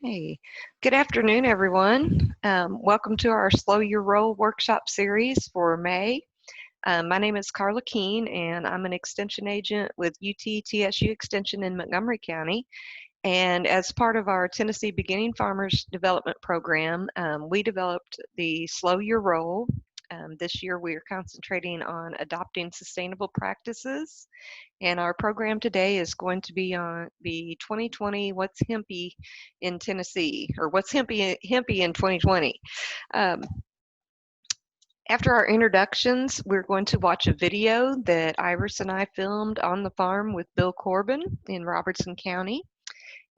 Hey, good afternoon, everyone. Welcome to our Slow Your Roll workshop series for May. My name is Carla Keene, and I'm an extension agent with UT-TSU Extension in Montgomery County. And as part of our Tennessee Beginning Farmers Development Program, we developed the Slow Your Roll. This year, we are concentrating on adopting sustainable practices. And our program today is going to be on the 2020 What's Hempy in Tennessee, or What's Hempy in 2020. Um, After our introductions, we're going to watch a video that Iris and I filmed on the farm with Bill Corbin in Robertson County.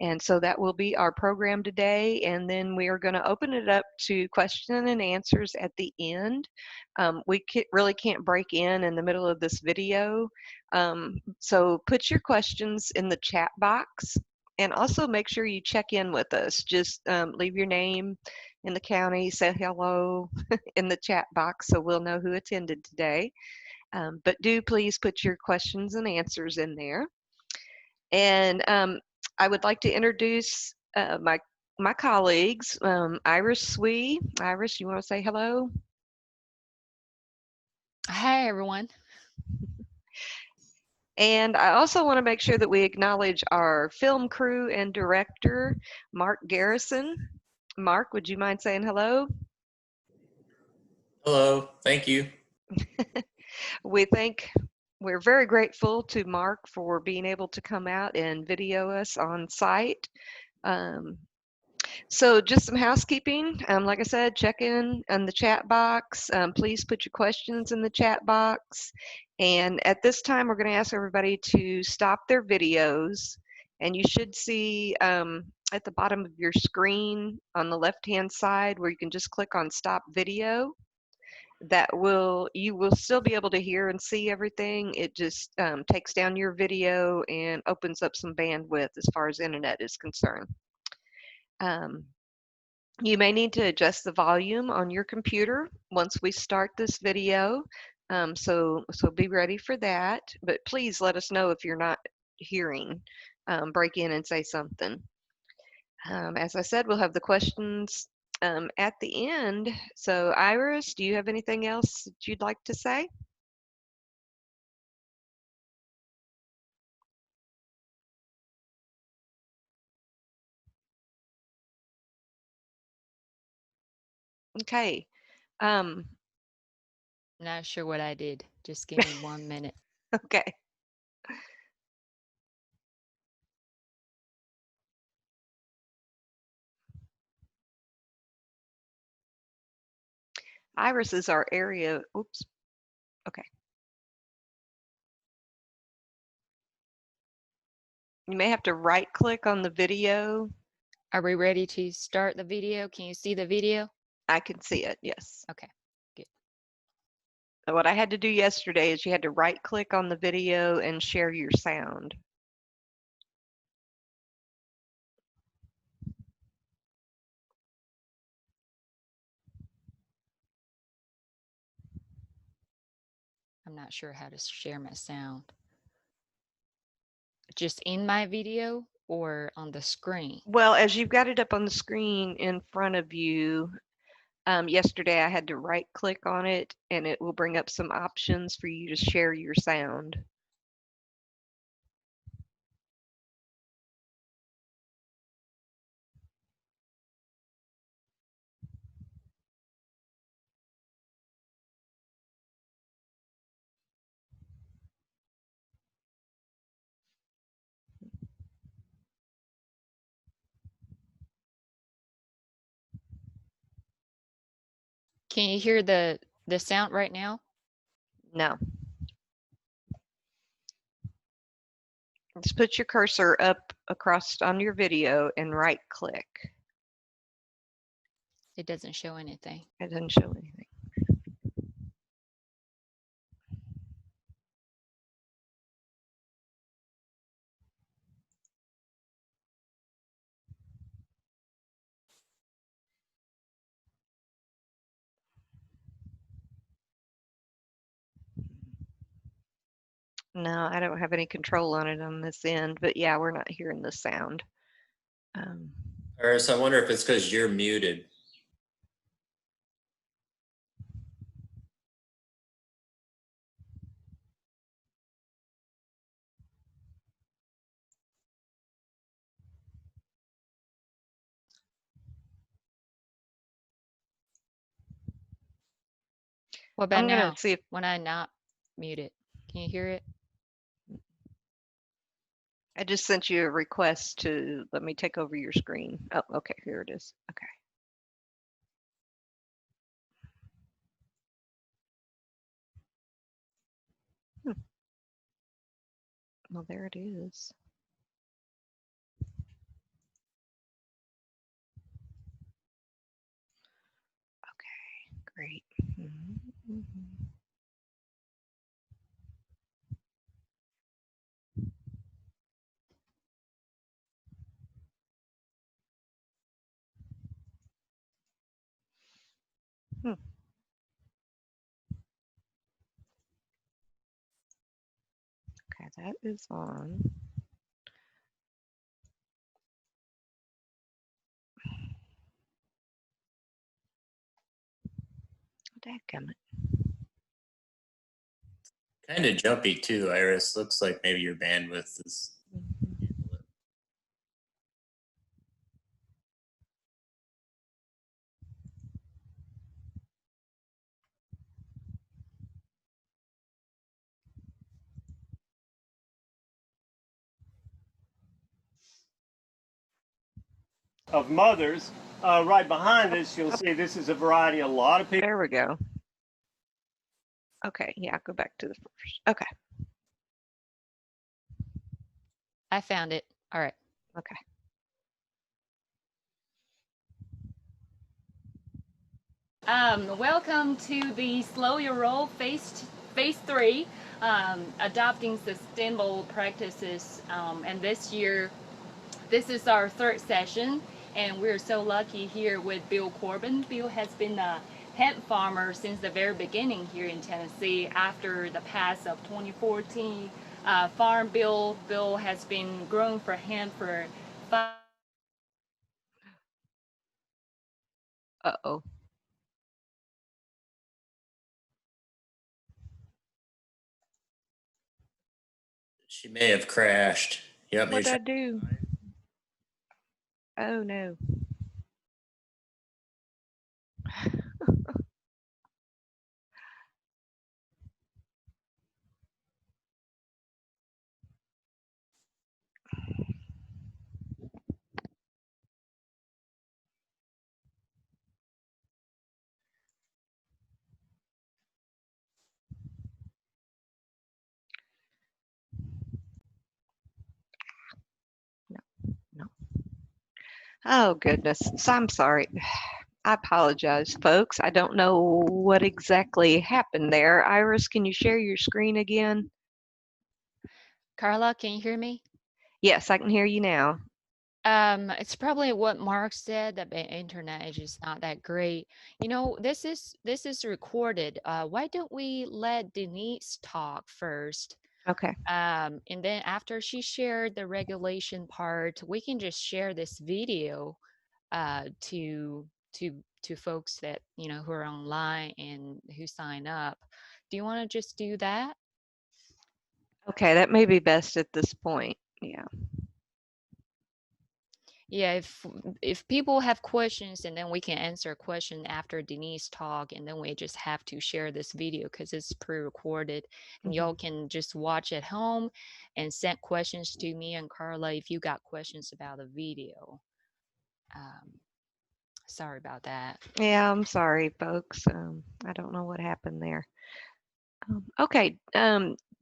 And so that will be our program today. And then we are going to open it up to question and answers at the end. We really can't break in the middle of this video. So put your questions in the chat box, and also make sure you check in with us. Just leave your name in the county, say hello in the chat box so we'll know who attended today. But do please put your questions and answers in there. And I would like to introduce my colleagues, Iris Swee. Iris, you want to say hello? Hi, everyone. And I also want to make sure that we acknowledge our film crew and director, Mark Garrison. Mark, would you mind saying hello? Hello, thank you. We're very grateful to Mark for being able to come out and video us on site. So just some housekeeping. Like I said, check in the chat box. Please put your questions in the chat box. And at this time, we're going to ask everybody to stop their videos. And you should see at the bottom of your screen on the left-hand side where you can just click on Stop Video. You will still be able to hear and see everything. It just takes down your video and opens up some bandwidth as far as internet is concerned. You may need to adjust the volume on your computer once we start this video, so be ready for that. But please let us know if you're not hearing. Break in and say something. As I said, we'll have the questions at the end. So Iris, do you have anything else that you'd like to say? Okay. I'm not sure what I did. Just give me 1 minute. Okay. Iris is our area. Oops. Okay. You may have to right click on the video. Are we ready to start the video? Can you see the video? I can see it, yes. Okay, good. What I had to do yesterday is you had to right click on the video and share your sound. I'm not sure how to share my sound. Just in my video or on the screen? Well, as you've got it up on the screen in front of you, yesterday I had to right click on it and it will bring up some options for you to share your sound. Can you hear the sound right now? No. Just put your cursor up across on your video and right click. It doesn't show anything. It doesn't show anything. No, I don't have any control on it on this end, but yeah, we're not hearing the sound. Iris, I wonder if it's because you're muted. What about I'm gonna now see if when I not mute it? Can you hear it? I just sent you a request to let me take over your screen. Oh, okay, here it is. Okay. Hmm. Well, there it is. Okay, great. Mhm. Hmm. Okay, that is on. Dadgummit. Kind of jumpy too, Iris. Looks like maybe your bandwidth is. Mhm. Of mothers. Right behind this, you'll see this is a variety. A lot of people. There we go. Okay, yeah, go back to the first. Okay, I found it. All right. okay. Welcome to the Slow Your Roll phase 3, adopting sustainable practices. And this year, this is our third session, and we're so lucky here with Bill Corbin. Bill has been a hemp farmer since the very beginning here in Tennessee. After the pass of 2014 Farm Bill, Bill has been growing for hemp for 5. Uh-oh. She may have crashed. Yep, maybe. What'd I do? Oh no. No, no. Oh goodness. So I'm sorry. I apologize, folks. I don't know what exactly happened there. Iris, can you share your screen again? Carla, can you hear me? Yes, I can hear you now. It's probably what Mark said that the internet is just not that great. You know, this is recorded. Why don't we let Denise talk first? Okay. And then after she shared the regulation part, we can just share this video to folks that who are online and who sign up. Do you want to just do that? Okay, that may be best at this point. Yeah. Yeah, if people have questions, and then we can answer a question after Denise talk, and then we just have to share this video because it's pre-recorded, and Mhm. y'all can just watch at home and send questions to me and Carla if you got questions about the video. Um, sorry about that. Yeah, I'm sorry, folks. I don't know what happened there. Okay.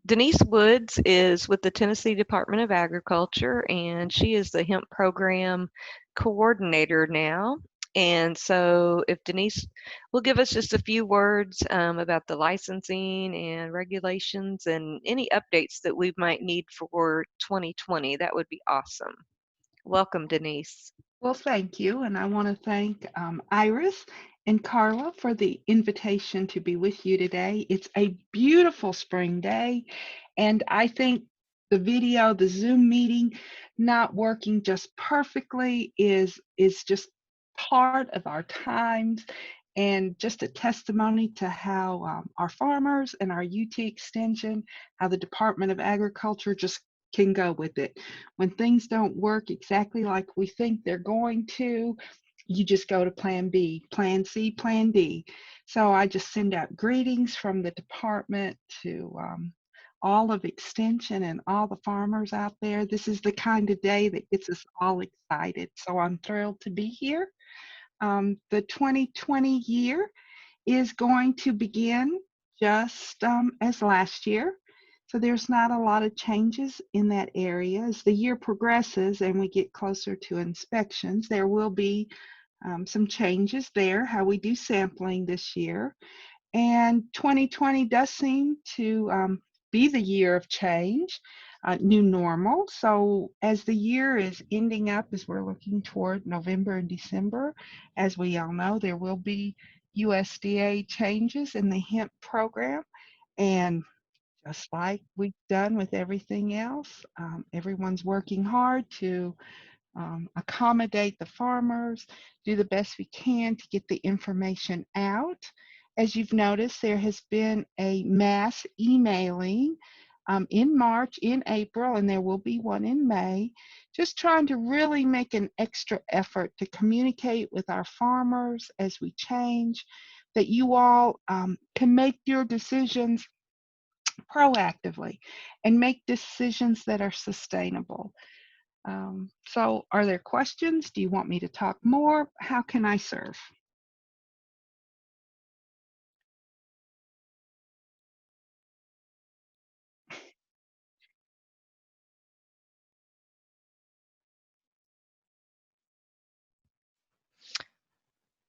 Denise Woods is with the Tennessee Department of Agriculture, and she is the hemp program coordinator now. And so, if Denise will give us just a few words about the licensing and regulations and any updates that we might need for 2020, that would be awesome. Welcome, Denise. Well, thank you. And I want to thank Iris and Carla for the invitation to be with you today. It's a beautiful spring day. And I think the video, the Zoom meeting not working just perfectly is just part of our times, and just a testimony to how our farmers and our UT Extension, how the Department of Agriculture just can go with it. When things don't work exactly like we think they're going to, you just go to plan B, plan C, plan D. So I just send out greetings from the department to all of Extension and all the farmers out there. This is the kind of day that gets us all excited. So I'm thrilled to be here. The 2020 year is going to begin just as last year. So there's not a lot of changes in that area. As the year progresses and we get closer to inspections, there will be some changes there, how we do sampling this year. And 2020 does seem to be the year of change, new normal. So as the year is ending up, as we're looking toward November and December, as we all know, there will be USDA changes in the hemp program. And just like we've done with everything else, everyone's working hard to accommodate the farmers, do the best we can to get the information out. As you've noticed, there has been a mass emailing in March, in April, and there will be one in May, just trying to really make an extra effort to communicate with our farmers as we change, that you all can make your decisions proactively and make decisions that are sustainable. So are there questions? Do you want me to talk more? How can I serve?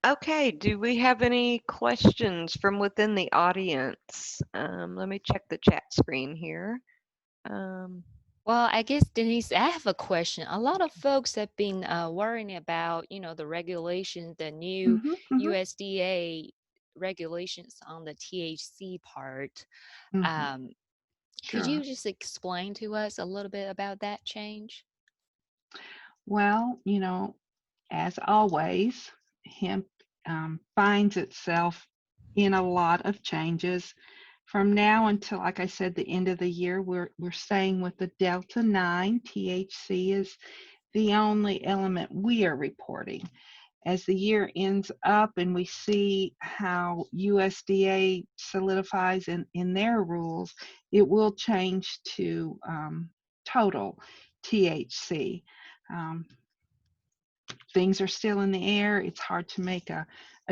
Okay, do we have any questions from within the audience? Let me check the chat screen here. Well, I guess, Denise, I have a question. A lot of folks have been worrying about, the regulations, the new Mhm, mhm, USDA regulations on the THC part. mhm. Um, could Sure. you just explain to us a little bit about that change? Well, as always, hemp finds itself in a lot of changes. From now until, like I said, the end of the year, we're staying with the Delta 9. THC is the only element we are reporting. As the year ends up and we see how USDA solidifies in their rules, it will change to total THC. Um, Things are still in the air. It's hard to make a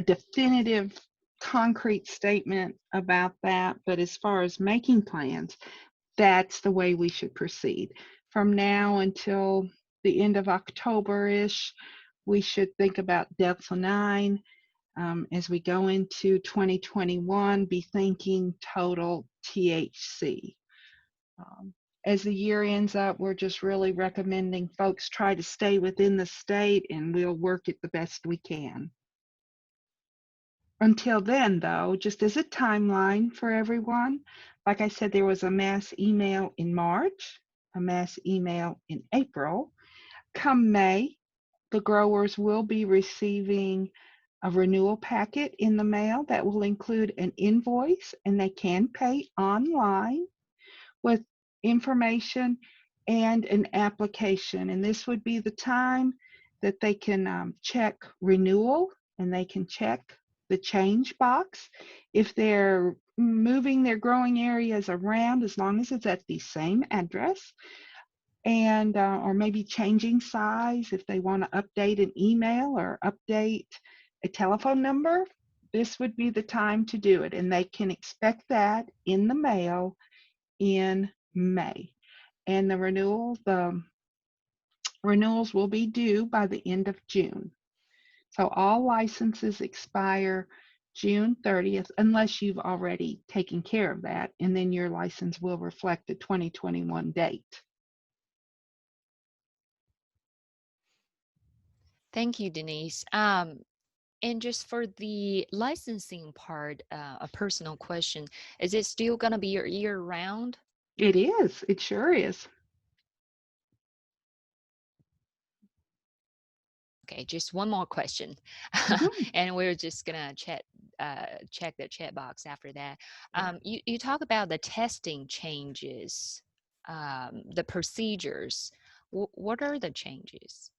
definitive, concrete statement about that. But as far as making plans, that's the way we should proceed. From now until the end of October-ish, we should think about Delta 9. As we go into 2021, be thinking total THC. Um, as the year ends up, we're just really recommending folks try to stay within the state, and we'll work it the best we can. Until then, though, just as a timeline for everyone, like I said, there was a mass email in March, a mass email in April. Come May, the growers will be receiving a renewal packet in the mail that will include an invoice, and they can pay online with information and an application. And this would be the time that they can check renewal, and they can check the change box. If they're moving their growing areas around, as long as it's at the same address, and or maybe changing size, if they want to update an email or update a telephone number, this would be the time to do it. And they can expect that in the mail in May. And the renewals will be due by the end of June. So all licenses expire June 30th, unless you've already taken care of that, and then your license will reflect the 2021 date. Thank you, Denise. And just for the licensing part, a personal question, is it still going to be year round? It is, it sure is. Okay, just one more question, Mhm. and we're just gonna check the chat box after that. You talk about the testing changes, the procedures. What are the changes?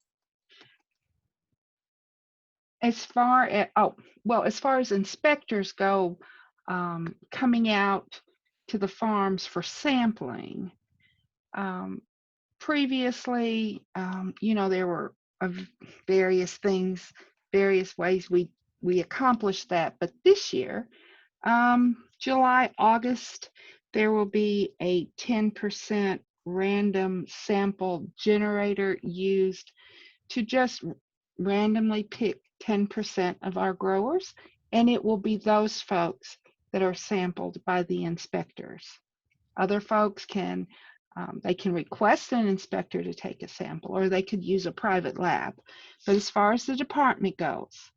As far as, oh, well, as far as inspectors go, coming out to the farms for sampling, um, previously, there were various things, various ways we accomplished that. But this year, July, August, there will be a 10% random sample generator used to just randomly pick 10% of our growers, and it will be those folks that are sampled by the inspectors. Other folks can they can request an inspector to take a sample, or they could use a private lab. But as far as the department goes,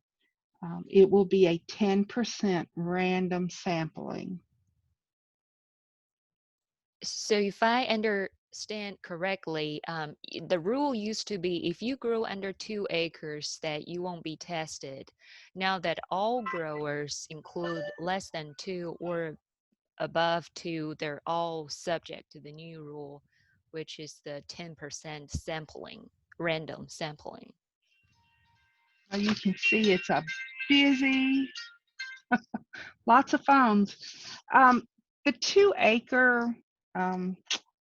it will be a 10% random sampling. So if I understand correctly, the rule used to be if you grow under 2 acres that you won't be tested. Now that all growers include less than 2 or above 2, they're all subject to the new rule, which is the 10% sampling, random sampling. Now you can see it's a busy, lots of phones. The 2 acre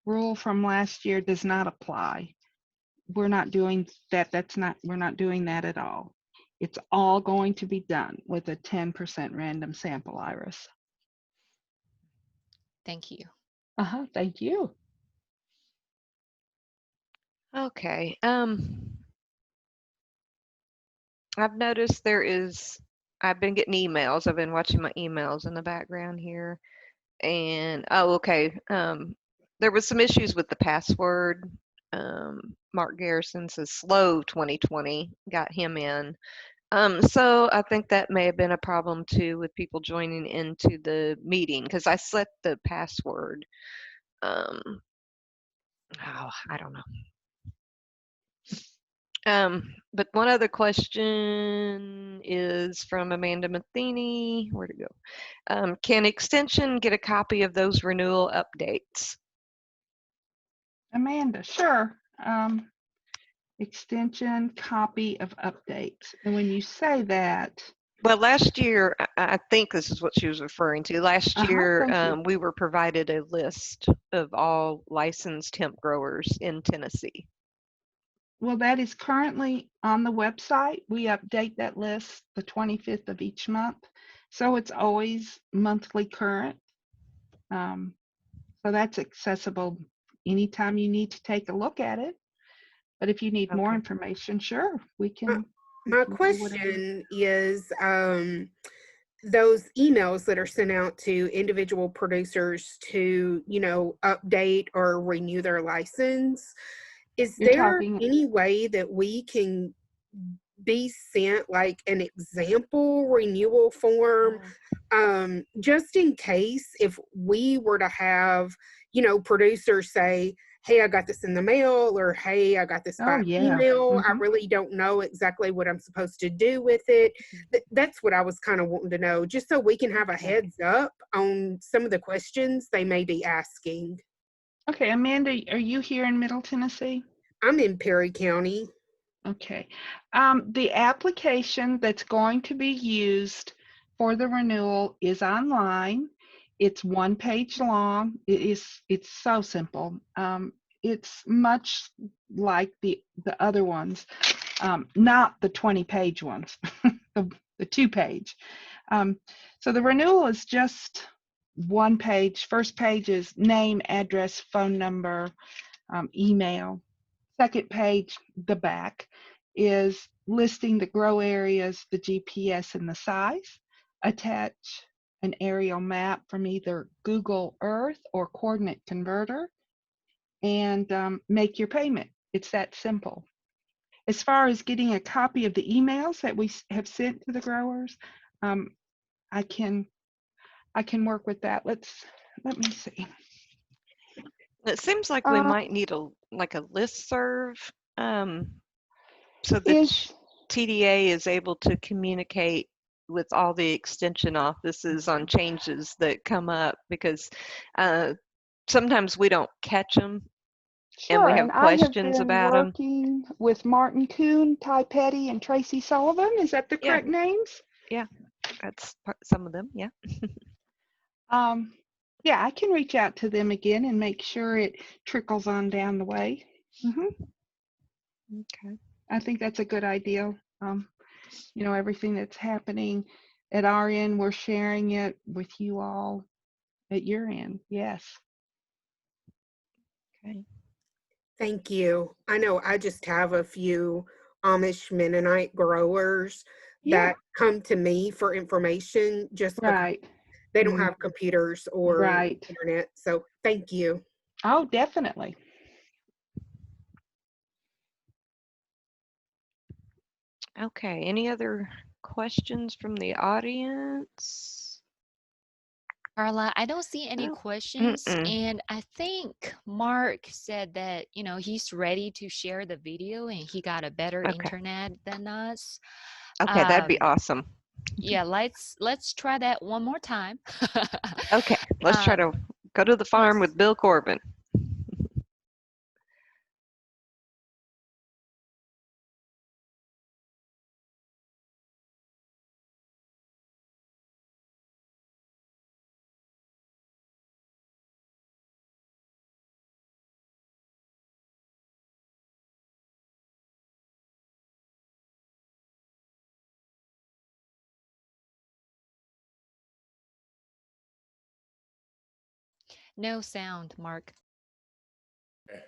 rule from last year does not apply. We're not doing that. We're not doing that at all. It's all going to be done with a 10% random sample, Iris. Thank you. Thank you. Okay. I've noticed I've been getting emails. I've been watching my emails in the background here. And, okay. There was some issues with the password. Mark Garrison says slow 2020 got him in. So I think that may have been a problem too with people joining into the meeting because I set the password. I don't know. But one other question is from Amanda Matheny. Where'd it go? Can Extension get a copy of those renewal updates? Amanda, sure. Extension copy of updates. And when you say that, Well, last year, I think this is what she was referring to. Last year, thank you. we were provided a list of all licensed hemp growers in Tennessee. Well, that is currently on the website. We update that list the 25th of each month. So it's always monthly current. So that's accessible anytime you need to take a look at it. But if you need more Okay. information, sure, we can. My do whatever. question is those emails that are sent out to individual producers to, update or renew their license. Is You're there talking, any way that we can be sent like an example renewal form, just in case if we were to have, producers say, hey, I got this in the mail, or hey, I got this by email. I really don't know exactly what I'm supposed to do with it. That's what I was kind of wanting to know, just so we can have a heads up on some of the questions they may be asking. Okay, Amanda, are you here in Middle Tennessee? I'm in Perry County. Okay. The application that's going to be used for the renewal is online. It's 1 page long. It's so simple. It's much like the other ones, not the 20-page ones, the 2-page. So the renewal is just 1 page. First page is name, address, phone number, email. Second page, the back, is listing the grow areas, the GPS, and the size. Attach an aerial map from either Google Earth or Coordinate Converter, and make your payment. It's that simple. As far as getting a copy of the emails that we have sent to the growers, I can work with that. Let me see. It seems like we might need a listserv so that TDA is able to communicate with all the extension offices on changes that come up, because sometimes we don't catch them and Sure, we and have I have questions been about them. working with Martin Kuhn, Ty Petty, and Tracy Sullivan. Is that the Yeah. correct names? Yeah, that's some of them. Yeah. Yeah, I can reach out to them again and make sure it trickles on down the way. Okay. I think that's a good idea. You know, everything that's happening at our end, we're sharing it with you all at your end. Yes. Okay. Thank you. I know I just have a few Amish Mennonite growers Yeah. that come to me for information just because Right. they don't have computers or Right. internet. So thank you. Oh, definitely. Okay. Any other questions from the audience? Carla, I don't see any Oh, questions, and I think Mark said that, you know, he's ready to share the video and he got a better Okay. internet than us. Okay, that'd be awesome. Yeah, let's try that one more time. Okay, let's try to go to the farm with Bill Corbin. No sound, Mark. Okay.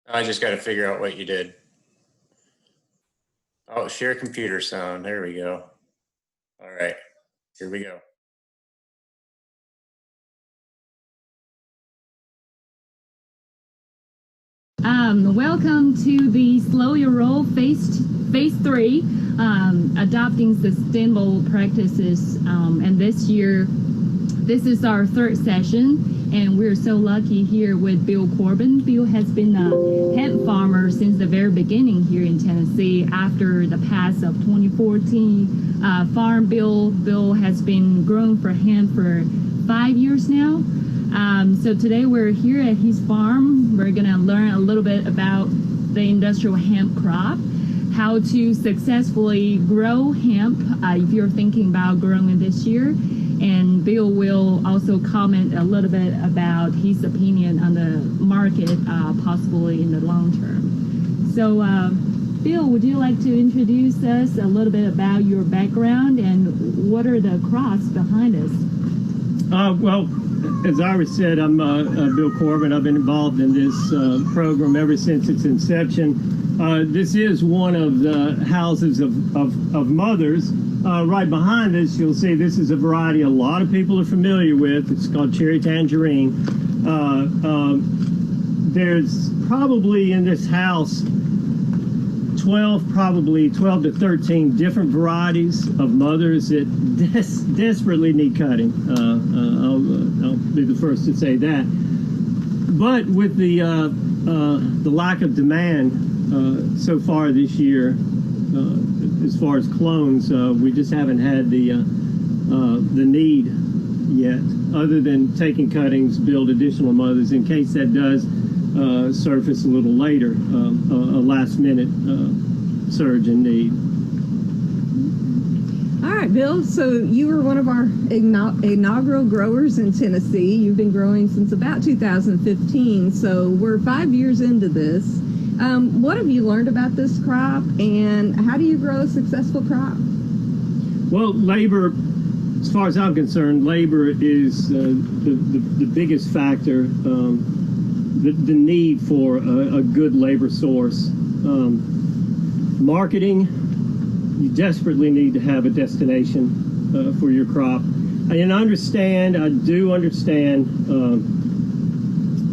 I just got to figure out what you did. Oh, share computer sound. There we go. All right, here we go. Welcome to the Slow Your Roll Phase 3, adopting sustainable practices. And this year, this is our third session, and we're so lucky here with Bill Corbin. Bill has been a hemp farmer since the very beginning here in Tennessee. After the pass of 2014 Farm Bill, Bill has been growing for hemp for 5 years now. So today we're here at his farm. We're gonna learn a little bit about the industrial hemp crop, how to successfully grow hemp if you're thinking about growing it this year. And Bill will also comment a little bit about his opinion on the market, possibly in the long term. So Bill, would you like to introduce us a little bit about your background and what are the crops behind us? Well, as Iris said, I'm Bill Corbin. I've been involved in this program ever since its inception. This is one of the houses of mothers. Right behind us, you'll see this is a variety a lot of people are familiar with. It's called Cherry Tangerine. There's probably in this house 12 to 13 different varieties of mothers that desperately need cutting. I'll be the first to say that. But with the lack of demand so far this year, as far as clones, we just haven't had the need yet, other than taking cuttings, build additional mothers in case that does surface a little later, a last-minute surge in need. All right, Bill, so you were one of our inaugural growers in Tennessee. You've been growing since about 2015, so we're 5 years into this. What have you learned about this crop, and how do you grow a successful crop? Well, labor, as far as I'm concerned, labor is the biggest factor. The need for a good labor source. Marketing, you desperately need to have a destination for your crop. And I do understand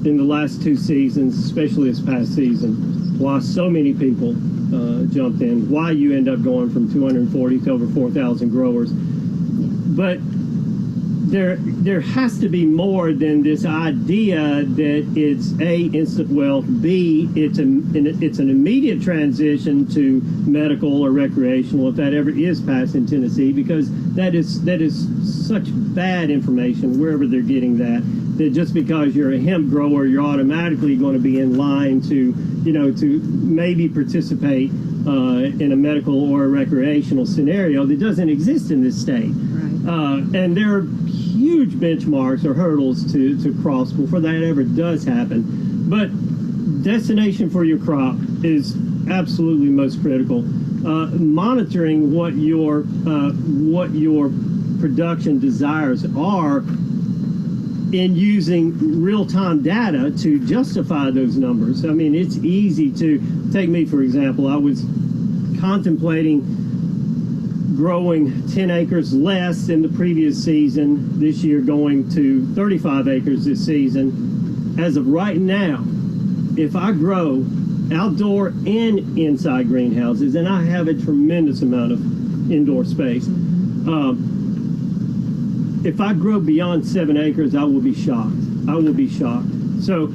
in the last 2 seasons, especially this past season, why so many people jumped in, why you end up going from 240 to over 4,000 growers. But there has to be more than this idea that it's A, instant wealth, B, it's an immediate transition to medical or recreational, if that ever is passed in Tennessee, because that is such bad information wherever they're getting that just because you're a hemp grower, you're automatically going to be in line to maybe participate in a medical or a recreational scenario that doesn't exist in this state. Right. And there are huge benchmarks or hurdles to cross before that ever does happen. But destination for your crop is absolutely most critical. Monitoring what your production desires are in using real-time data to justify those numbers. I mean, it's easy to take me, for example. I was contemplating growing 10 acres less in the previous season, this year going to 35 acres this season. As of right now, if I grow outdoor and inside greenhouses, and I have a tremendous amount of indoor space, if I grow beyond 7 acres, I will be shocked. I will be shocked. So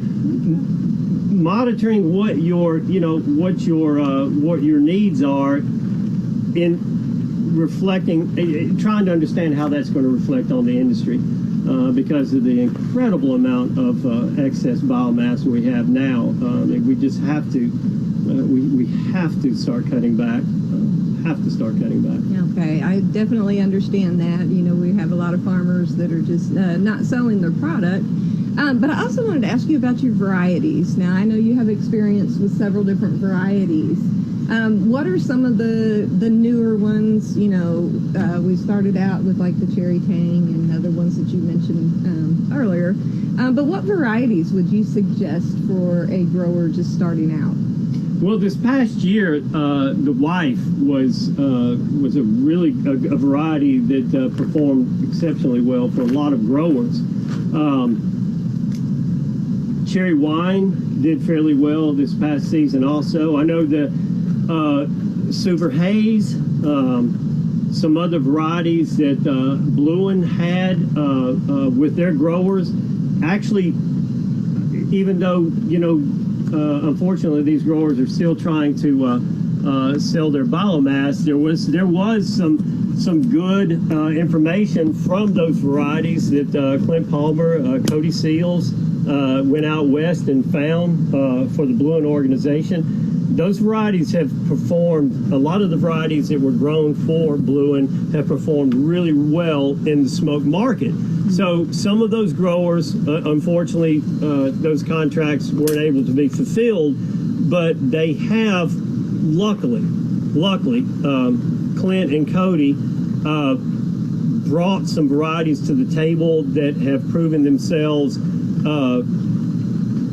monitoring what your needs are in reflecting, trying to understand how that's going to reflect on the industry because of the incredible amount of excess biomass we have now. We just have to, we have to start cutting back. Okay, I definitely understand that. We have a lot of farmers that are just not selling their product. But I also wanted to ask you about your varieties. Now, I know you have experience with several different varieties. What are some of the newer ones? We started out with like the Cherry Tang and other ones that you mentioned earlier. But what varieties would you suggest for a grower just starting out? Well, this past year, the wife was a really a variety that performed exceptionally well for a lot of growers. Cherry Wine did fairly well this past season also. I know the Super Haze, some other varieties that Bluin had with their growers. Actually, even though, unfortunately, these growers are still trying to sell their biomass, there was some good information from those varieties that Clint Palmer, Cody Seals went out west and found for the Bluin organization. Those varieties have performed, a lot of the varieties that were grown for Bluin have performed really well in the smoke market. So some of those growers, unfortunately, those contracts weren't able to be fulfilled, but they have, luckily, Clint and Cody brought some varieties to the table that have proven themselves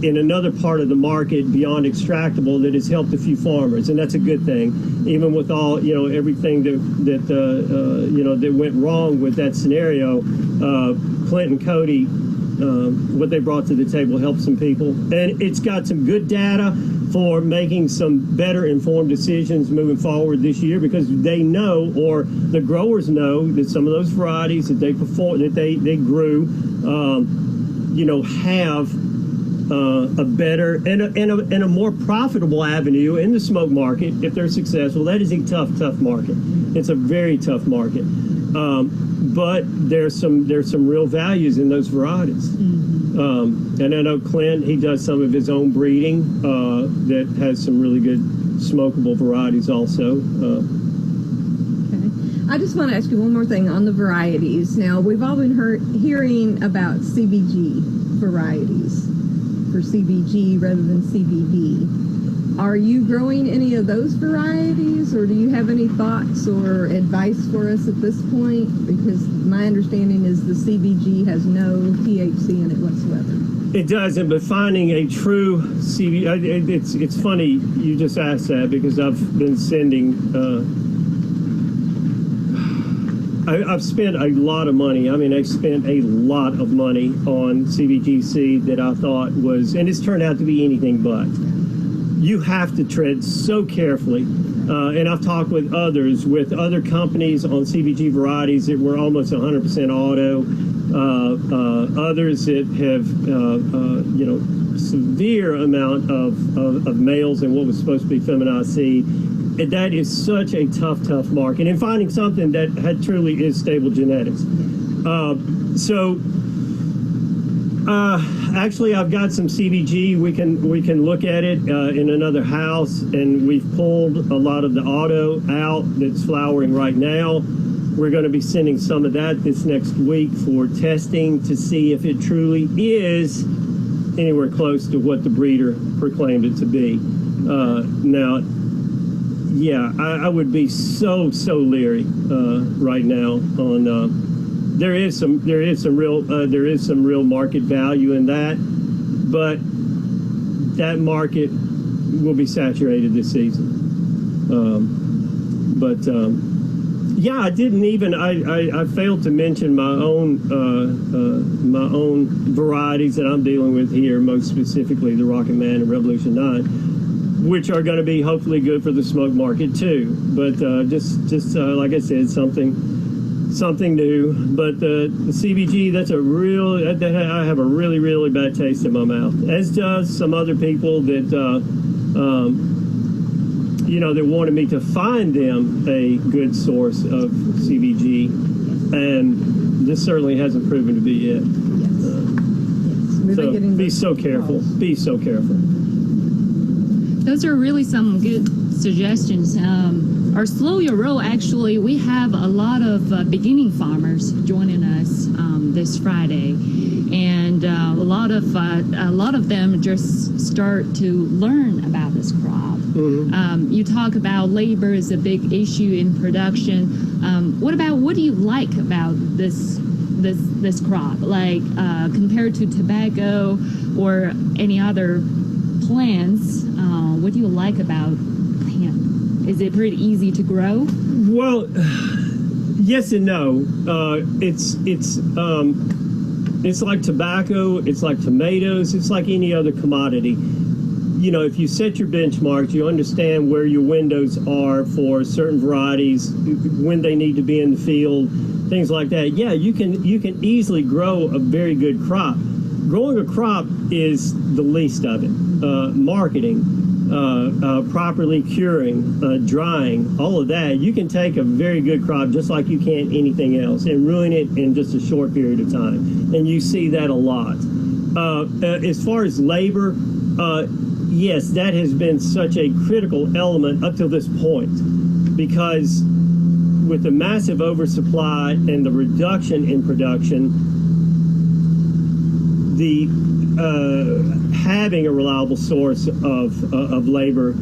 in another part of the market beyond extractable that has helped a few farmers, and that's a good thing. Even with all everything that went wrong with that scenario, Clint and Cody, what they brought to the table helped some people, and it's got some good data for making some better informed decisions moving forward this year, because they know, or the growers know, that some of those varieties that they grew have a better and a more profitable avenue in the smoke market if they're successful. That is a tough market. It's a very tough market, but there's some real values in those varieties. And I know Clint, he does some of his own breeding that has some really good smokable varieties also. I just want to ask you one more thing on the varieties. Now, we've all been hearing about CBG varieties, for CBG rather than CBD. Are you growing any of those varieties, or do you have any thoughts or advice for us at this point? Because my understanding is the CBG has no THC in it whatsoever. It doesn't, but finding a true CBG, it's funny you just asked that, because I've been sending, I've spent a lot of money. I mean, I spent a lot of money on CBG seed that I thought was, and it's turned out to be anything but. You have to tread so carefully. And I've talked with other companies on CBG varieties that were almost 100% auto. others that have, you know, severe amount of males in what was supposed to be feminized seed. And that is such a tough market. And finding something that truly is stable genetics. Actually, I've got some CBG. We can look at it in another house, and we've pulled a lot of the auto out that's flowering right now. We're going to be sending some of that this next week for testing to see if it truly is anywhere close to what the breeder proclaimed it to be. Now, yeah, I would be so leery right now on. There is some real market value in that, but that market will be saturated this season. Yeah, I didn't even. I failed to mention my own varieties that I'm dealing with here, most specifically the Rocket Man and Revolution 9, which are going to be hopefully good for the smoke market too. But just like I said, something new. But the CBG, that's a real. I have a really bad taste in my mouth, as does some other people that. You know, they wanted me to find them a good source of CBG, and this certainly hasn't proven to be yet. So be so careful. Be so careful. Those are really some good suggestions. Our Slow Your Roll, actually, we have a lot of beginning farmers joining us this Friday, and a lot of them just start to learn about this crop. Mm-hmm. You talk about labor is a big issue in production. What do you like about this crop, like compared to tobacco or any other plants? What do you like about hemp? Is it pretty easy to grow? Well, yes and no. It's like tobacco. It's like tomatoes. It's like any other commodity. You know, if you set your benchmarks, you understand where your windows are for certain varieties, when they need to be in the field, things like that. Yeah, you can easily grow a very good crop. Growing a crop is the least of it. Marketing, properly curing, drying, all of that. You can take a very good crop just like you can anything else and ruin it in just a short period of time. And you see that a lot. As far as labor, yes, that has been such a critical element up to this point, because with the massive oversupply and the reduction in production, the having a reliable source of labor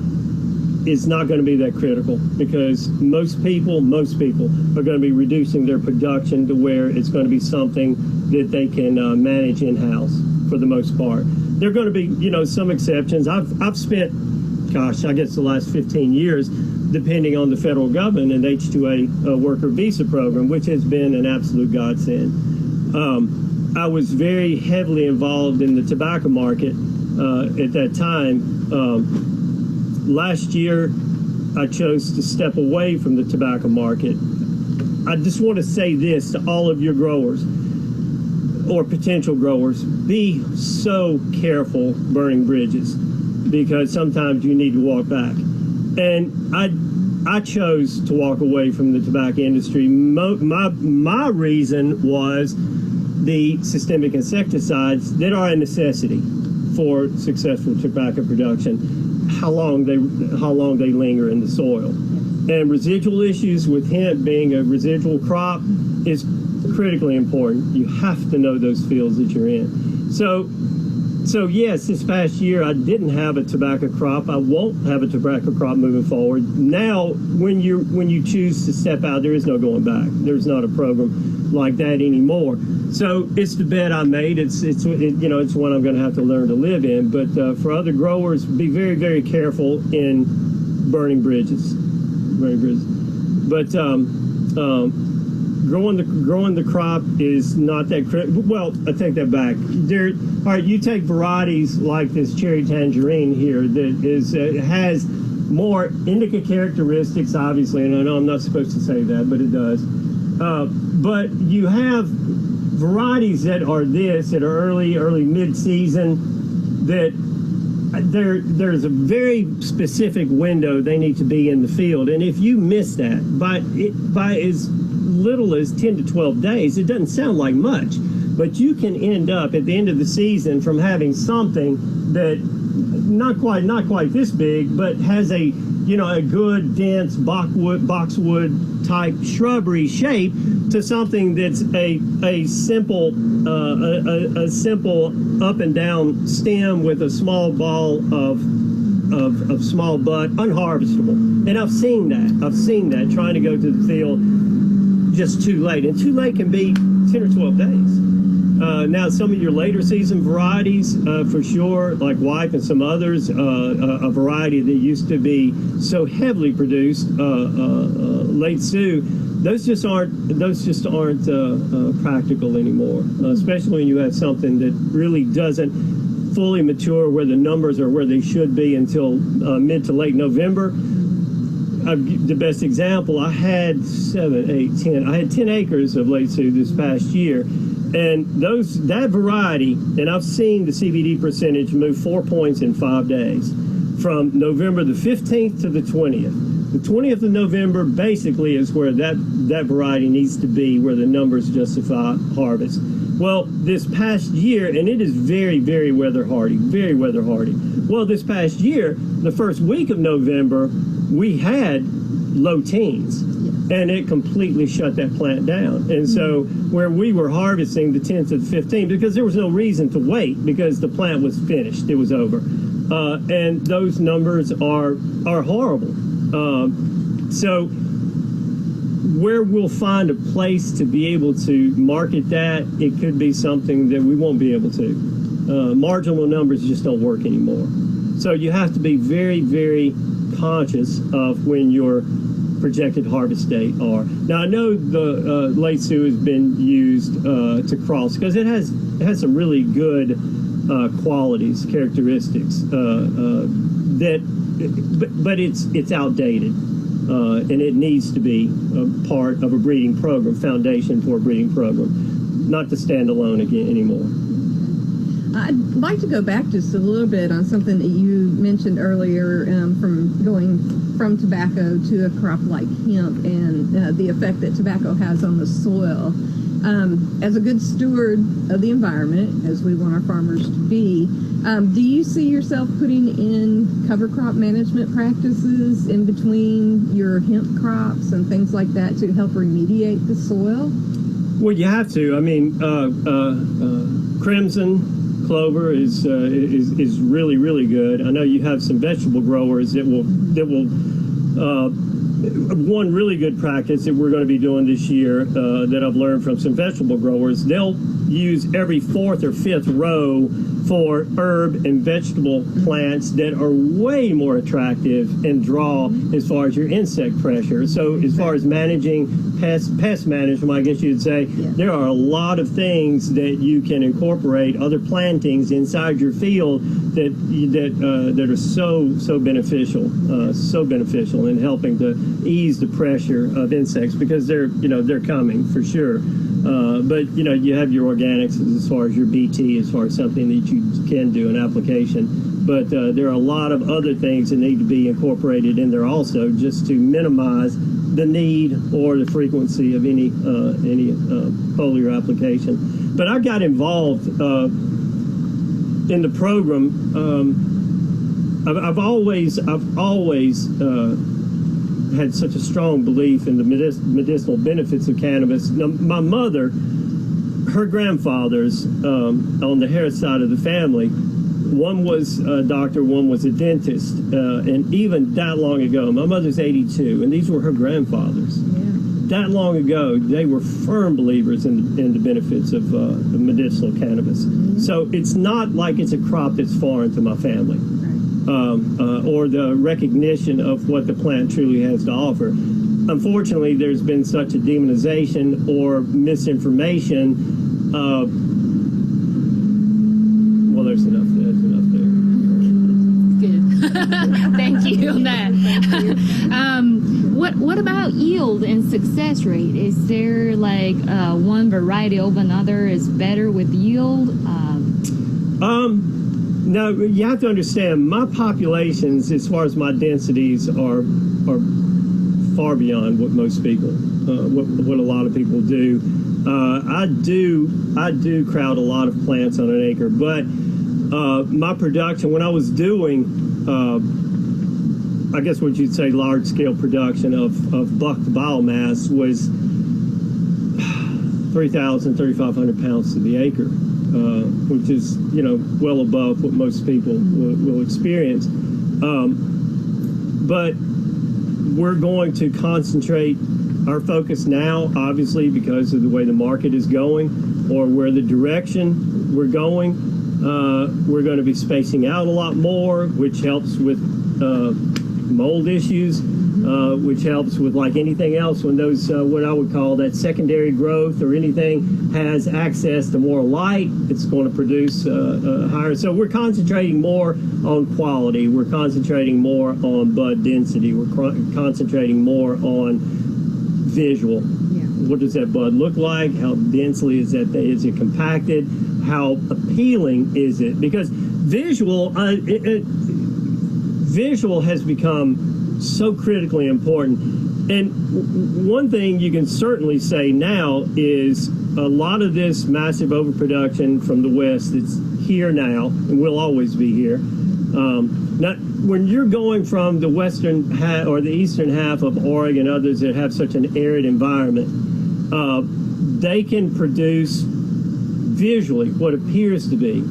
is not going to be that critical, because most people are going to be reducing their production to where it's going to be something that they can manage in-house for the most part. There are going to be, you know, some exceptions. I've spent, gosh, I guess the last 15 years, depending on the federal government, an H-2A worker visa program, which has been an absolute godsend. I was very heavily involved in the tobacco market at that time. Last year, I chose to step away from the tobacco market. I just want to say this to all of your growers or potential growers: be so careful burning bridges, because sometimes you need to walk back. And I chose to walk away from the tobacco industry. My reason was the systemic insecticides that are a necessity for successful tobacco production, how long they linger in the soil. And residual issues with hemp being a residual crop is critically important. You have to know those fields that you're in. So yes, this past year I didn't have a tobacco crop. I won't have a tobacco crop moving forward. Now, when you choose to step out, there is no going back. There's not a program like that anymore. So it's the bet I made. It's one I'm going to have to learn to live in. But for other growers, be very, very careful in burning bridges. But growing the crop is not that critical. Well, I take that back. All right, you take varieties like this cherry tangerine here that has more indica characteristics, obviously, and I know I'm not supposed to say that, but it does. But you have varieties that are early mid-season, that there's a very specific window they need to be in the field, and if you miss that by as little as 10 to 12 days, it doesn't sound like much, but you can end up at the end of the season from having something that not quite this big, but has a good dense boxwood type shrubbery shape, to something that's a simple up and down stem with a small ball of small bud, unharvestable. And I've seen that trying to go to the field just too late, and too late can be 10 or 12 days. Now, some of your later season varieties, for sure, like Wipe and some others, a variety that used to be so heavily produced, late Sioux, those just aren't practical anymore, especially when you have something that really doesn't fully mature where the numbers are where they should be until mid to late November. The best example, I had 10 acres of late Sioux this past year. And that variety, and I've seen the CBD percentage move 4 points in 5 days, from November the 15th to the 20th. The 20th of November basically is where that variety needs to be, where the numbers justify harvest. Well, this past year, and it is very, very weather hardy, very weather hardy. Well, this past year, the first week of November, we had low teens. And it completely shut that plant down. And so where we were harvesting the 10th to the 15th, because there was no reason to wait, because the plant was finished, it was over. And those numbers are horrible. So where we'll find a place to be able to market that, it could be something that we won't be able to. Marginal numbers just don't work anymore. So you have to be very, very conscious of when your projected harvest date are. Now, I know the late Sioux has been used to cross because it has some really good qualities, characteristics but it's outdated, and it needs to be a part of a breeding program, foundation for a breeding program, not to stand alone again anymore. I'd like to go back just a little bit on something that you mentioned earlier, from going from tobacco to a crop like hemp, and the effect that tobacco has on the soil. As a good steward of the environment, as we want our farmers to be, do you see yourself putting in cover crop management practices in between your hemp crops and things like that to help remediate the soil? Well, you have to. I mean, crimson clover is really, really good. I know you have some vegetable growers that will one really good practice that we're going to be doing this year that I've learned from some vegetable growers, they'll use every 4th or 5th row for herb and vegetable plants that are way more attractive and draw as far as your insect pressure. So as far as managing pest management, I guess you'd say, there are a lot of things that you can incorporate, other plantings inside your field that are so beneficial in helping to ease the pressure of insects, because they're coming for sure. But you have your organics as far as your BT, as far as something that you can do an application. But there are a lot of other things that need to be incorporated in there also, just to minimize the need or the frequency of any foliar application. But I got involved in the program. I've always had such a strong belief in the medicinal benefits of cannabis. Now, my mother, her grandfathers on the Harris side of the family, one was a doctor, one was a dentist, and even that long ago, my mother's 82, and these were her grandfathers. That long ago, they were firm believers in the benefits of medicinal cannabis. So it's not like it's a crop that's foreign to my family. Or the recognition of what the plant truly has to offer. Unfortunately, there's been such a demonization or misinformation. Well, there's enough there. Good. Thank you on that. What about yield and success rate? Is there like one variety over another is better with yield? Now you have to understand my populations, as far as my densities, are far beyond what most people, what a lot of people do. I do crowd a lot of plants on an acre, but my production, when I was doing, I guess what you'd say large scale production of buck biomass, was 3,000, 3,500 pounds to the acre, which is, you know, well above what most people will experience. But we're going to concentrate our focus now, obviously, because of the way the market is going, or where the direction we're going. We're going to be spacing out a lot more, which helps with mold issues, which helps with, like anything else, when those, what I would call that secondary growth or anything has access to more light, it's going to produce higher. So we're concentrating more on quality. We're concentrating more on bud density. We're concentrating more on visual. Yeah. What does that bud look like? How densely is that? Is it compacted? How appealing is it? Because visual, visual has become so critically important. And one thing you can certainly say now is a lot of this massive overproduction from the West that's here now, and will always be here. Now, when you're going from the western half or the eastern half of Oregon, others that have such an arid environment, they can produce visually what appears to be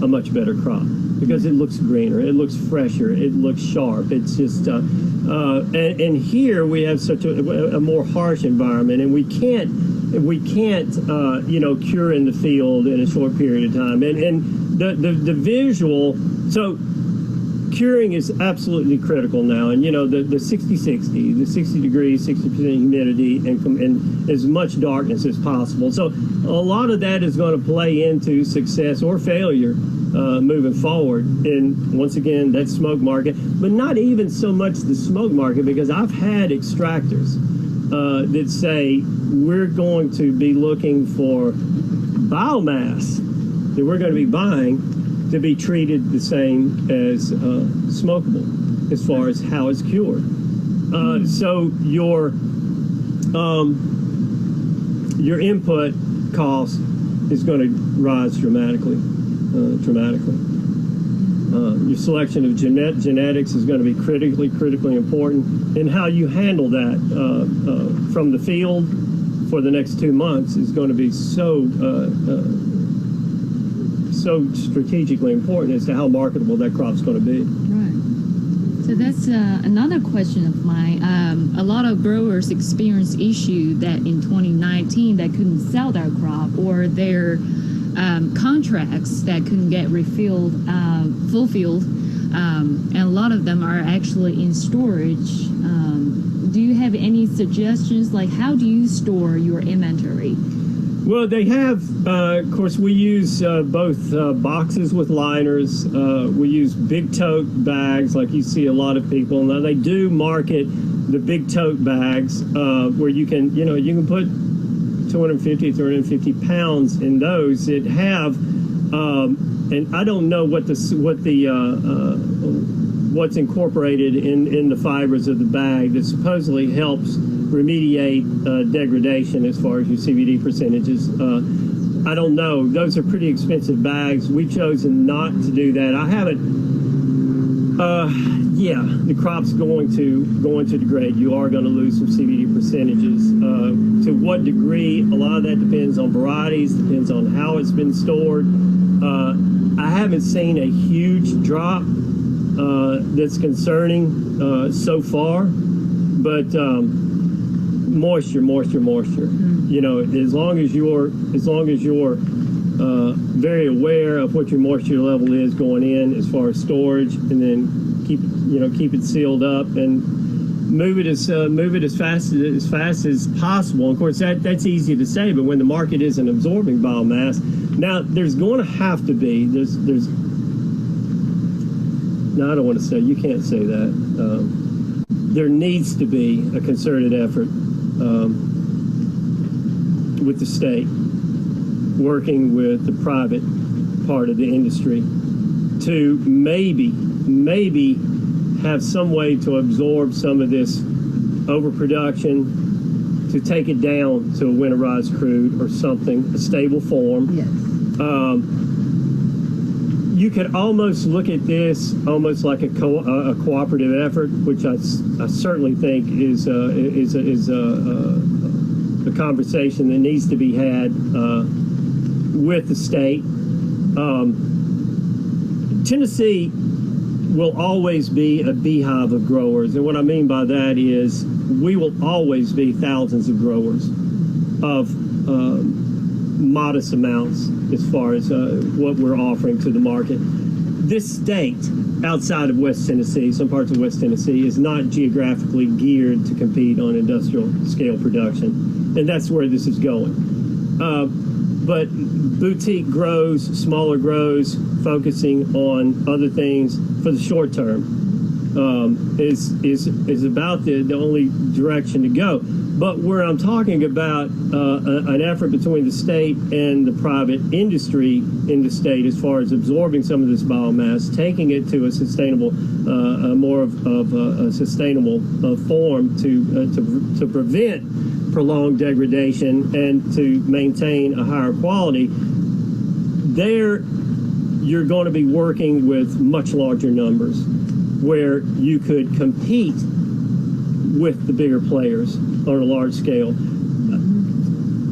a much better crop, because it looks greener, it looks fresher, it looks sharp. It's just, and here we have such a more harsh environment, and we can't, you know, cure in the field in a short period of time. And the visual, so curing is absolutely critical now. And, you know, the 60-60, the 60 degrees, 60% humidity, and as much darkness as possible. So a lot of that is going to play into success or failure moving forward. And once again, that smoke market, but not even so much the smoke market, because I've had extractors that say we're going to be looking for biomass that we're going to be buying to be treated the same as smokable, as far as how it's cured. So your input cost is going to rise dramatically. Your selection of genetics is going to be critically important, and how you handle that from the field for the next 2 months is going to be so strategically important as to how marketable that crop's going to be. Right. So that's another question of mine. A lot of growers experience issue that in 2019 they couldn't sell their crop, or their contracts that couldn't get fulfilled, and a lot of them are actually in storage. Do you have any suggestions, like how do you store your inventory? Well, they have, of course, we use both boxes with liners. We use big tote bags, like you see a lot of people. Now, they do market the big tote bags where you can, you know, you can put 250, 350 pounds in those that have, and I don't know what's incorporated in the fibers of the bag that supposedly helps remediate degradation as far as your CBD percentages. I don't know. Those are pretty expensive bags. We've chosen not to do that. I haven't. Yeah, the crop's going to degrade. You are going to lose some CBD percentages. To what degree? A lot of that depends on varieties. Depends on how it's been stored. I haven't seen a huge drop that's concerning so far, but moisture. You know, as long as you're very aware of what your moisture level is going in as far as storage, and then keep it sealed up and move it as fast as possible. Of course, that's easy to say, but when the market isn't absorbing biomass, now there's going to have to be no, I don't want to say, you can't say that. there needs to be a concerted effort with the state, working with the private part of the industry to maybe have some way to absorb some of this overproduction, to take it down to a winterized crude or something, a stable form. Yes. You could almost look at this almost like a cooperative effort, which I certainly think is a conversation that needs to be had with the state. Tennessee will always be a beehive of growers, and what I mean by that is we will always be thousands of growers of modest amounts as far as what we're offering to the market. This state, outside of West Tennessee, some parts of West Tennessee, is not geographically geared to compete on industrial scale production, and that's where this is going. But boutique grows, smaller grows, focusing on other things for the short term is about the only direction to go. But where I'm talking about an effort between the state and the private industry in the state as far as absorbing some of this biomass, taking it to a sustainable, more of a sustainable form to prevent prolonged degradation and to maintain a higher quality, there you're going to be working with much larger numbers where you could compete with the bigger players on a large scale.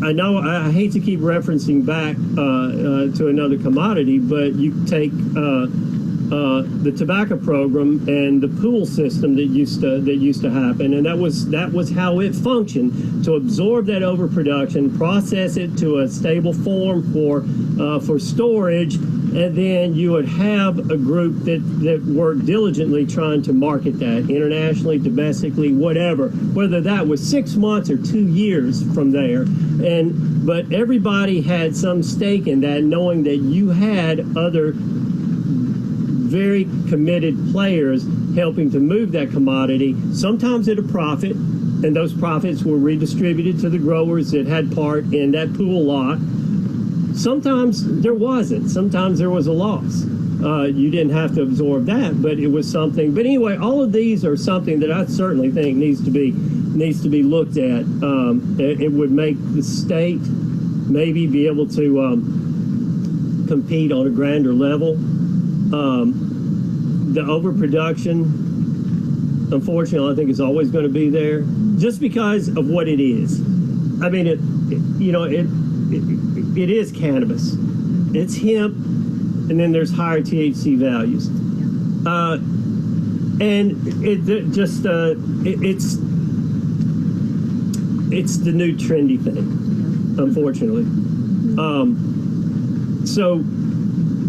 I know I hate to keep referencing back to another commodity, but you take the tobacco program and the pool system that used to happen, and that was how it functioned, to absorb that overproduction, process it to a stable form for storage, and then you would have a group that worked diligently trying to market that internationally, domestically, whatever, whether that was 6 months or 2 years from there. But everybody had some stake in that, knowing that you had other very committed players helping to move that commodity, sometimes at a profit, and those profits were redistributed to the growers that had part in that pool lot. Sometimes there wasn't. Sometimes there was a loss. You didn't have to absorb that, but it was something. But anyway, all of these are something that I certainly think needs to be looked at. It would make the state maybe be able to compete on a grander level. The overproduction, unfortunately, I think is always going to be there, just because of what it is. I mean, it is cannabis. It's hemp, and then there's higher THC values. And it's the new trendy thing, unfortunately. So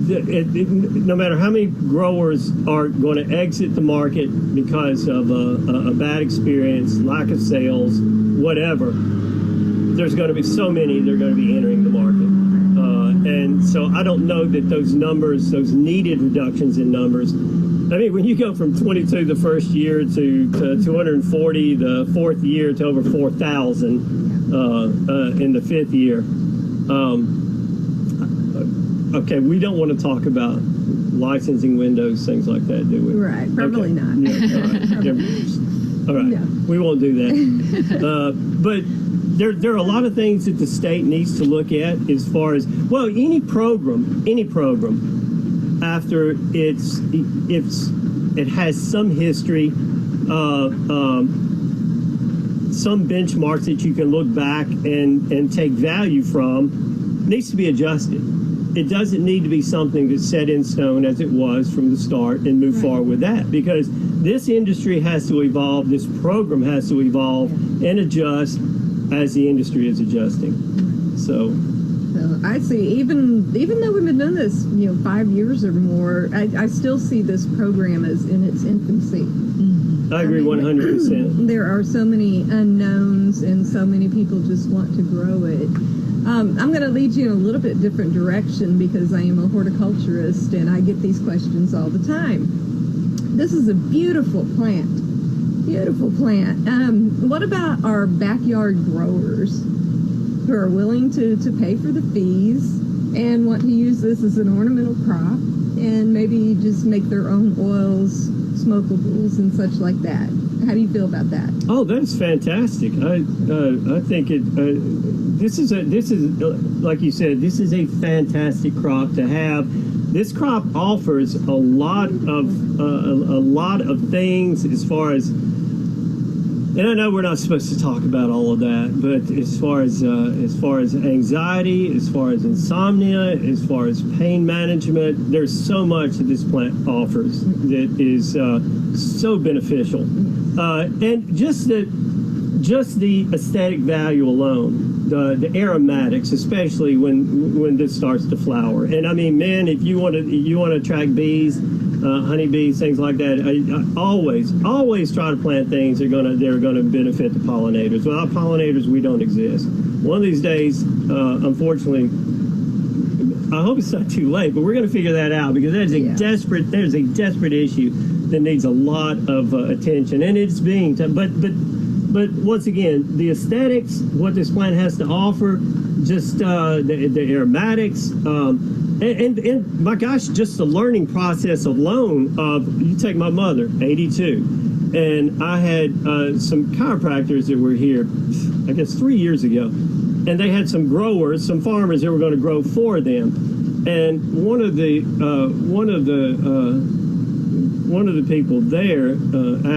no matter how many growers are going to exit the market because of a bad experience, lack of sales, whatever, there's going to be so many that are going to be entering the market. And so I don't know that those numbers, those needed reductions in numbers, I mean, when you go from 22 the first year to 240 the fourth year to over 4,000 in the fifth year, okay, we don't want to talk about licensing windows, things like that, do we? Right, probably okay. not. Yeah, all right, Yeah. We won't do that. But there are a lot of things that the state needs to look at as far as, well, any program, after it has some history, some benchmarks that you can look back and take value from, needs to be adjusted. It doesn't need to be something that's set in stone as it was from the start and move forward with that, because this industry has to evolve, this program has to evolve and adjust as the industry is adjusting. So I see, even though we've been doing this, 5 years or more, I still see this program as in its infancy. I agree 100%. There are so many unknowns, and so many people just want to grow it. I'm going to lead you in a little bit different direction, because I am a horticulturist and I get these questions all the time. This is a beautiful plant, Beautiful plant. What about our backyard growers who are willing to pay for the fees and want to use this as an ornamental crop and maybe just make their own oils, smokables, and such like that? How do you feel about that? Oh, that's fantastic. I think this is like you said, this is a fantastic crop to have. This crop offers a lot of things as far as, and I know we're not supposed to talk about all of that, but as far as anxiety, as far as insomnia, as far as pain management, there's so much that this plant offers that is so beneficial. And just the aesthetic value alone, the aromatics, especially when this starts to flower. And I mean, man, if you want to attract bees, honeybees, things like that, I always try to plant things that are gonna benefit the pollinators. Without pollinators, we don't exist. One of these days, unfortunately, I hope it's not too late, but we're going to figure that out, because there's a desperate issue that needs a lot of attention, and it's being. But once again, the aesthetics, what this plant has to offer, just the aromatics, and my gosh, just the learning process alone. You take my mother, 82, and I had some chiropractors that were here, I guess 3 years ago. And they had some growers, some farmers that were going to grow for them. And one of the people there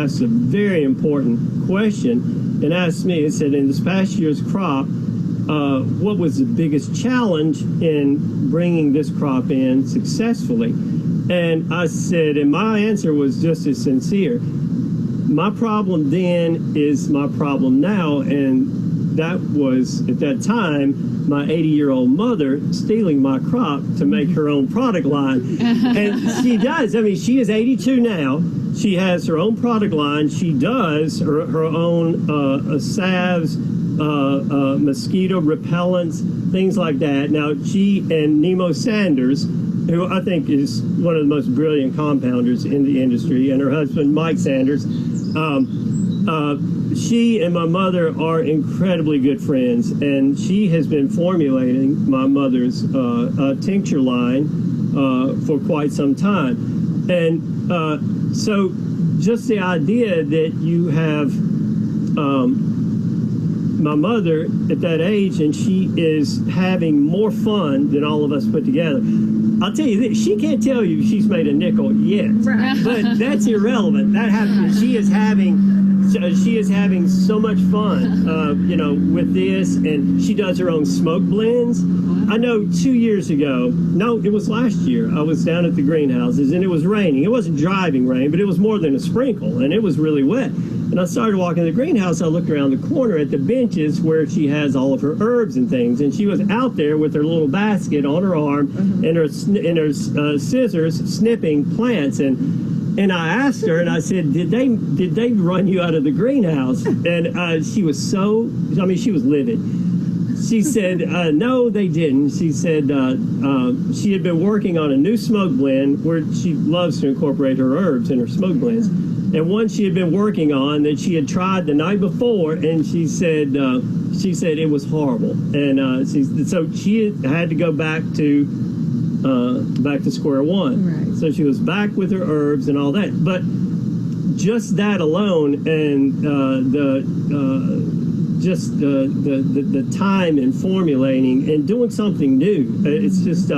asked a very important question and asked me. It said, in this past year's crop, what was the biggest challenge in bringing this crop in successfully? And I said, and my answer was just as sincere. My problem then is my problem now, and that was, at that time, my 80-year-old mother stealing my crop to make her own product line. And she does. I mean, she is 82 now. She has her own product line. She does her own salves, mosquito repellents, things like that. Now, she and Nemo Sanders, who I think is one of the most brilliant compounders in the industry, and her husband, Mike Sanders, she and my mother are incredibly good friends, and she has been formulating my mother's tincture line for quite some time. And so just the idea that you have my mother at that age, and she is having more fun than all of us put together. I'll tell you this, she can't tell you she's made a nickel yet, but that's irrelevant. That happens. She is having so much fun, you know, with this, and she does her own smoke blends. I know 2 years ago, no, it was last year, I was down at the greenhouses, and it was raining. It wasn't driving rain, but it was more than a sprinkle, and it was really wet. And I started walking the greenhouse. I looked around the corner at the benches where she has all of her herbs and things, and she was out there with her little basket on her arm and her scissors snipping plants. And I asked her, and I said, did they run you out of the greenhouse? And she was so, I mean, she was livid. She said, no, they didn't. She said she had been working on a new smoke blend where she loves to incorporate her herbs in her smoke blends. And one she had been working on that she had tried the night before, and she said it was horrible. And so she had to go back to square one. Right. So she was back with her herbs and all that. But just that alone, and the time in formulating and doing something new, it's just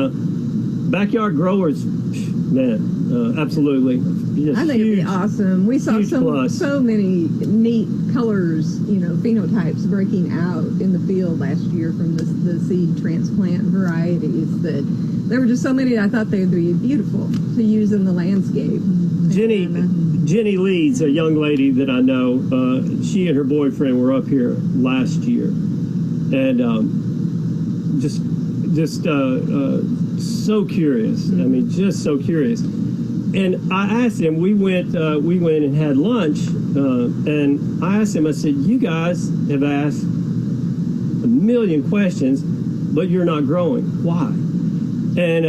backyard growers, man. Absolutely. Just I think it'd be awesome. We saw so many neat colors, you know, phenotypes breaking out in the field last year from the seed transplant varieties, that there were just so many. I thought they'd be beautiful to use in the landscape. Jenny Leeds, a young lady that I know, she and her boyfriend were up here last year, and just so curious. I mean, just so curious. And I asked him, we went and had lunch, and I asked him, I said, you guys have asked a million questions, but you're not growing. Why? And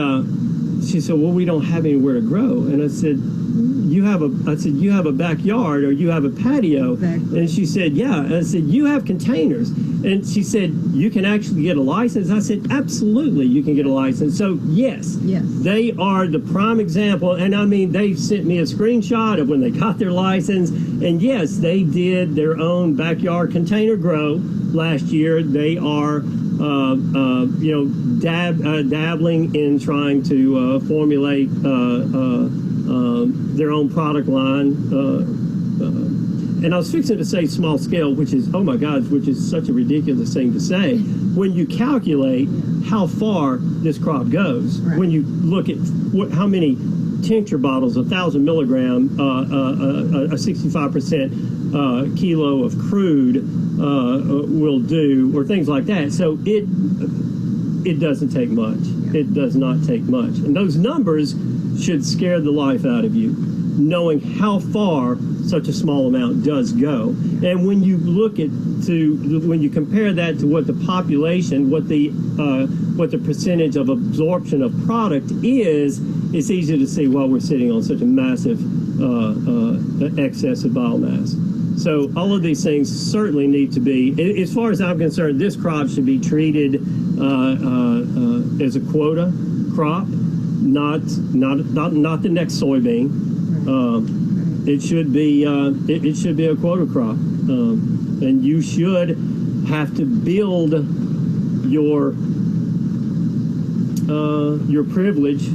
she said, well, we don't have anywhere to grow. And I said, I said, you have a backyard or you have a patio? Exactly. And she said, yeah. And I said, you have containers. And she said, you can actually get a license. I said, absolutely, you can get a license. So yes, they are the prime example. And I mean, they sent me a screenshot of when they got their license. And yes, they did their own backyard container grow last year. They are, dabbling in trying to formulate their own product line. And I was fixing to say small scale, which is, oh my God, which is such a ridiculous thing to say. When you calculate how far this crop goes, when you look at how many tincture bottles, 1,000 milligram, a 65% kilo of crude will do, or things like that. So it doesn't take much. It does not take much. And those numbers should scare the life out of you, knowing how far such a small amount does go. And when you look at when you compare that to what the population, what the percentage of absorption of product is, it's easy to see why we're sitting on such a massive excess of biomass. So all of these things certainly need to be, as far as I'm concerned, this crop should be treated as a quota crop, not the next soybean. It should be it should be a quota crop, and you should have to build your privilege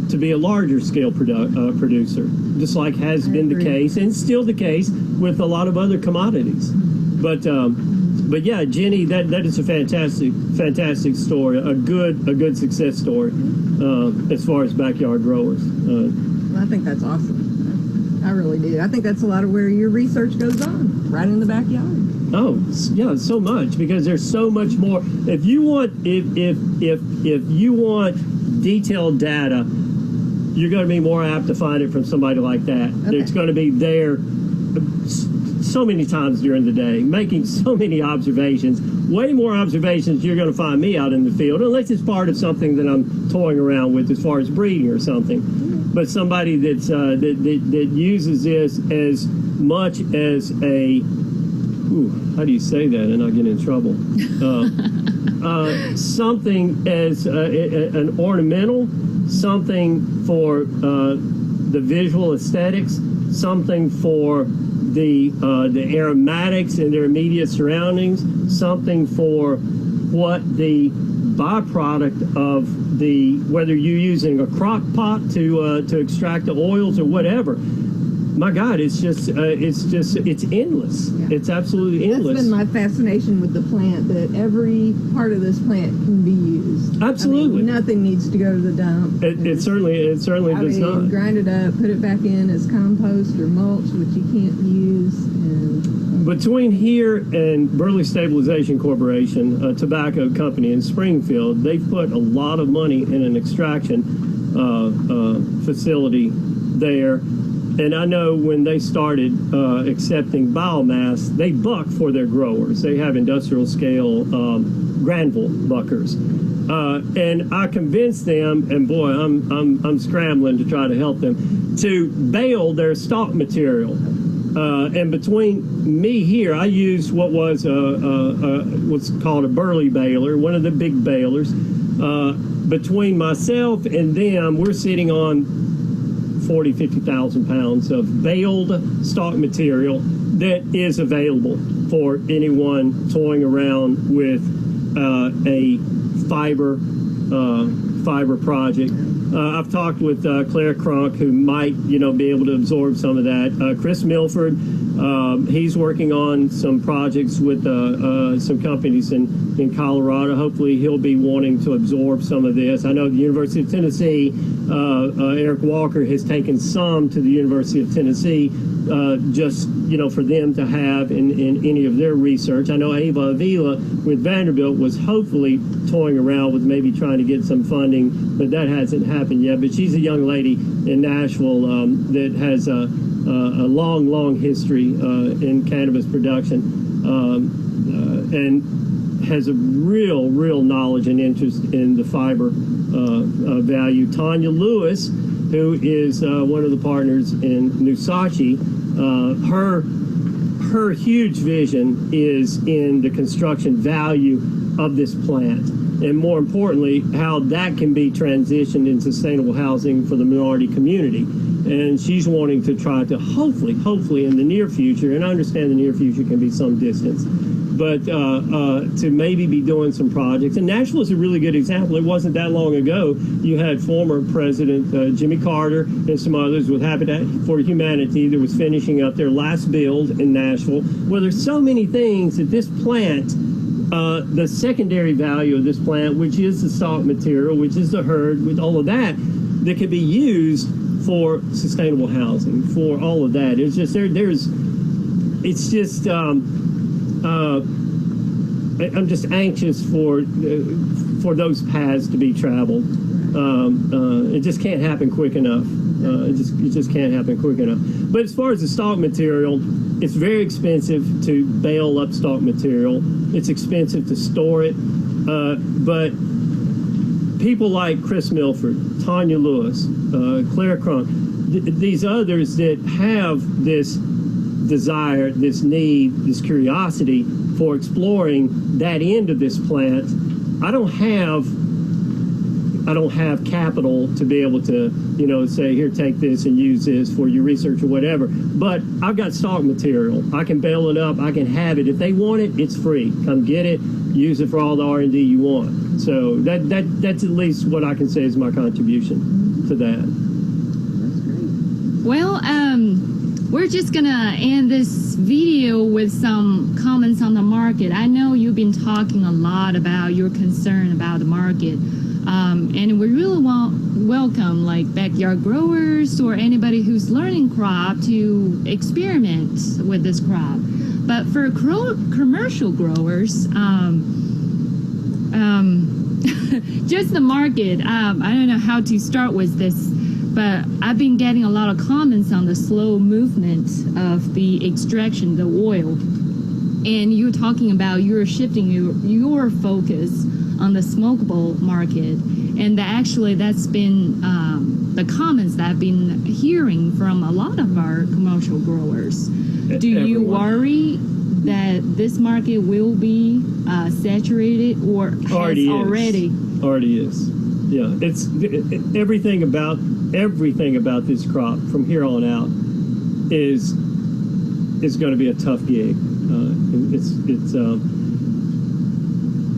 to be a larger scale producer, just like has been the case and still the case with a lot of other commodities. But yeah, Jenny, that is a fantastic story, a good success story as far as backyard growers. I think that's awesome. I really do. I think that's a lot of where your research goes on, right in the backyard. Oh, yeah, so much, because there's so much more. If you want detailed data, you're going to be more apt to find it from somebody like that. Okay. It's going to be there so many times during the day, making so many observations, way more observations you're going to find me out in the field, unless it's part of something that I'm toying around with as far as breeding or something. But somebody that's that uses this as much as a, how do you say that and not get in trouble? Something as an ornamental, something for the visual aesthetics, something for the aromatics and their immediate surroundings, something for what the byproduct of whether you're using a crock pot to extract the oils or whatever. My God, it's endless. Yeah. It's absolutely endless. That's been my fascination with the plant, that every part of this plant can be used. Absolutely. I mean, nothing needs to go to the dump. It certainly does not. Grind it up, put it back in as compost or mulch, which you can't use. Between here and Burley Stabilization Corporation, a tobacco company in Springfield, they've put a lot of money in an extraction facility there. And I know when they started accepting biomass, they buck for their growers. They have industrial scale Granville buckers. And I convinced them, and boy, I'm scrambling to try to help them, to bale their stock material. And between me here, I used what was what's called a Burley baler, one of the big balers. Between myself and them, we're sitting on 50,000 pounds of baled stock material that is available for anyone toying around with a fiber project. I've talked with Claire Cronk, who might, be able to absorb some of that. Chris Milford, he's working on some projects with some companies in Colorado. Hopefully he'll be wanting to absorb some of this. I know the University of Tennessee, Eric Walker has taken some to the University of Tennessee, just, for them to have in any of their research. I know Ava Avila with Vanderbilt was hopefully toying around with maybe trying to get some funding, but that hasn't happened yet. But she's a young lady in Nashville that has a long history in cannabis production and has a real knowledge and interest in the fiber value. Tanya Lewis who is one of the partners in Nusachi. Her huge vision is in the construction value of this plant, and more importantly, how that can be transitioned in sustainable housing for the minority community. And she's wanting to try to hopefully in the near future, and I understand the near future can be some distance, but to maybe be doing some projects. And Nashville is a really good example. It wasn't that long ago you had former President Jimmy Carter and some others with Habitat for Humanity that was finishing up their last build in Nashville. Well, there's so many things that this plant, the secondary value of this plant, which is the stalk material, which is the herd, with all of that, that could be used for sustainable housing, for all of that. It's just it's just I'm just anxious for those paths to be traveled. It just can't happen quick enough. It just can't happen quick enough. But as far as the stalk material, it's very expensive to bale up stalk material. It's expensive to store it. But people like Chris Milford, Tanya Lewis, Claire Crunk, these others that have this desire, this need, this curiosity for exploring that end of this plant. I don't have capital to be able to, say, here, take this and use this for your research or whatever. But I've got stalk material. I can bale it up. I can have it. If they want it, it's free. Come get it. Use it for all the R&D you want. So that's at least what I can say is my contribution to that. Well, we're just gonna end this video with some comments on the market. I know you've been talking a lot about your concern about the market, and we really welcome like backyard growers or anybody who's learning crop to experiment with this crop. But for commercial growers, just the market, I don't know how to start with this. But I've been getting a lot of comments on the slow movement of the extraction, the oil. And you're talking about you're shifting your focus on the smokable market. And that's been the comments that I've been hearing from a lot of our commercial growers. Do you worry that this market will be saturated or has already? Already is. Yeah, it's everything about this crop from here on out is going to be a tough gig.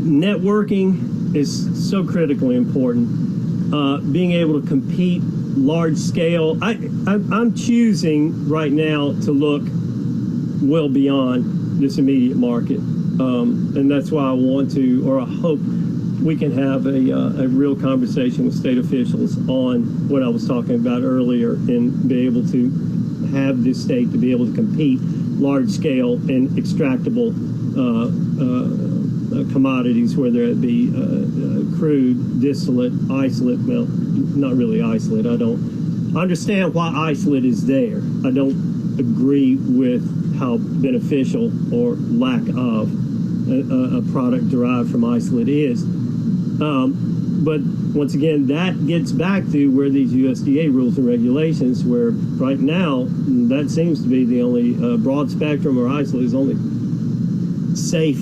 Networking is so critically important. Being able to compete large scale. I'm choosing right now to look well beyond this immediate market, and that's why I want to, or I hope we can have a real conversation with state officials on what I was talking about earlier and be able to have this state to be able to compete large scale and extractable commodities, whether it be crude, distillate, isolate. Well, not really isolate. I don't understand why isolate is there. I don't agree with how beneficial or lack of a product derived from isolate is. But once again, that gets back to where these USDA rules and regulations, where right now that seems to be the only broad spectrum or isolate is only safe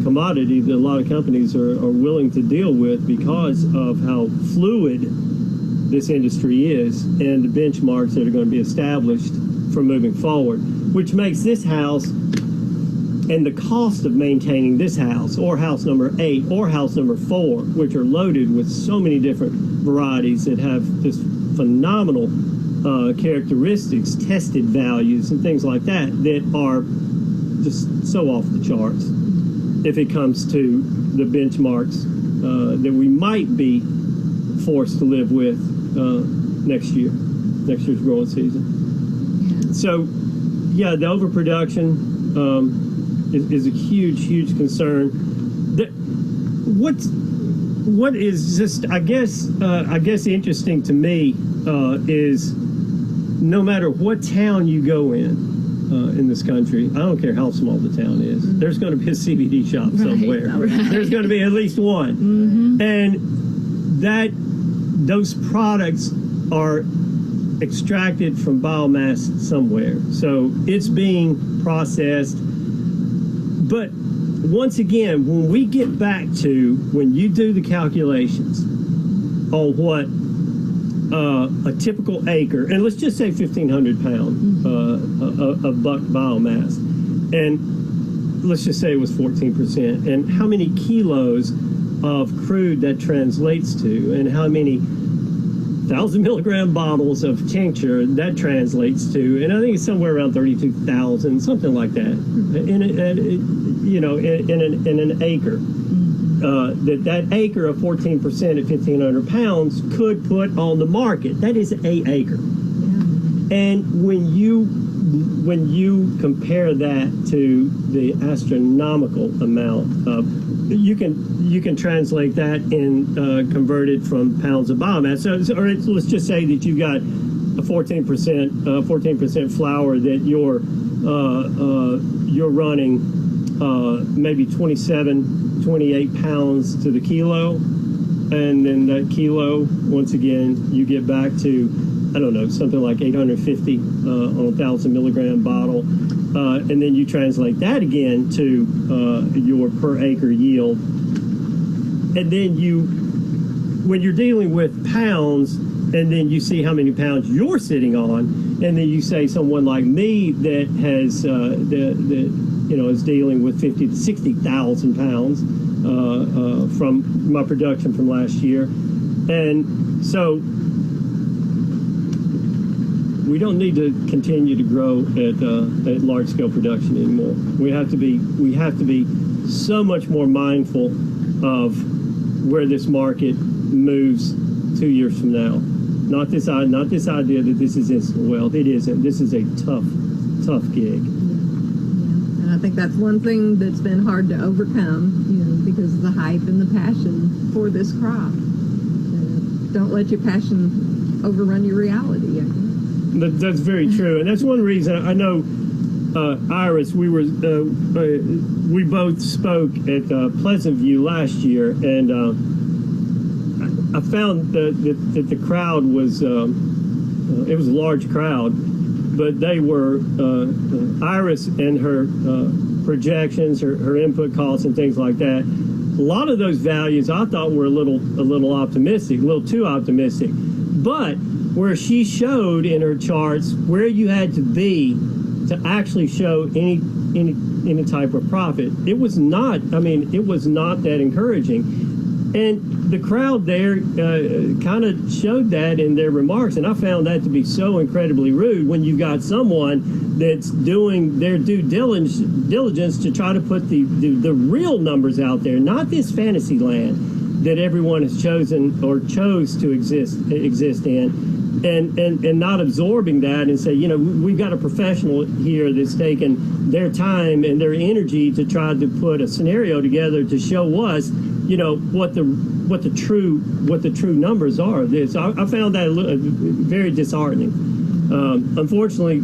commodity that a lot of companies are willing to deal with because of how fluid this industry is and the benchmarks that are going to be established for moving forward, which makes this house and the cost of maintaining this house or house number 8 or house number 4, which are loaded with so many different varieties that have just phenomenal characteristics, tested values and things like that, that are just so off the charts if it comes to the benchmarks that we might be forced to live with next year's growing season. So yeah, the overproduction is a huge concern. What is just I guess interesting to me is no matter what town you go in this country, I don't care how small the town is, there's going to be a CBD shop somewhere. Right. There's going to be at least one. And that those products are extracted from biomass somewhere. So it's being processed. But once again, when we get back to when you do the calculations on what a typical acre, and let's just say 1,500 pounds of buck biomass, and let's just say it was 14%, and how many kilos of crude that translates to, and how many 1,000 milligram bottles of tincture that translates to, and I think it's somewhere around 32,000, something like that, in an acre. That acre of 14% at 1,500 pounds could put on the market. That is an acre. Yeah. And when you compare that to the astronomical amount of, you can translate that and convert it from pounds of biomass. So or let's just say that you've got a 14% flour that you're running maybe 28 pounds to the kilo, and then that kilo, once again, you get back to, I don't know, something like 850 on a 1,000 milligram bottle, and then you translate that again to your per acre yield, and then when you're dealing with pounds, and then you see how many pounds you're sitting on, and then you say someone like me that has is dealing with 50 to 60,000 pounds from my production from last year, and so we don't need to continue to grow at large scale production anymore. We have to be so much more mindful of where this market moves 2 years from now. Not this idea that this is instant wealth. It isn't. This is a tough gig. And I think that's one thing that's been hard to overcome, because of the hype and the passion for this crop. Don't let your passion overrun your reality. That's very true, and that's one reason I know Iris. We both spoke at Pleasant View last year, and I found that the crowd was it was a large crowd, but they were Iris and her projections, her input costs and things like that. A lot of those values I thought were a little optimistic, a little too optimistic. But where she showed in her charts where you had to be to actually show any type of profit, it was not that encouraging. And the crowd there kind of showed that in their remarks, and I found that to be so incredibly rude when you've got someone that's doing their due diligence to try to put the real numbers out there, not this fantasy land that everyone has chosen or chose to exist in, and not absorbing that and say, we've got a professional here that's taken their time and their energy to try to put a scenario together to show us what the true numbers are. I found that very disheartening. Unfortunately,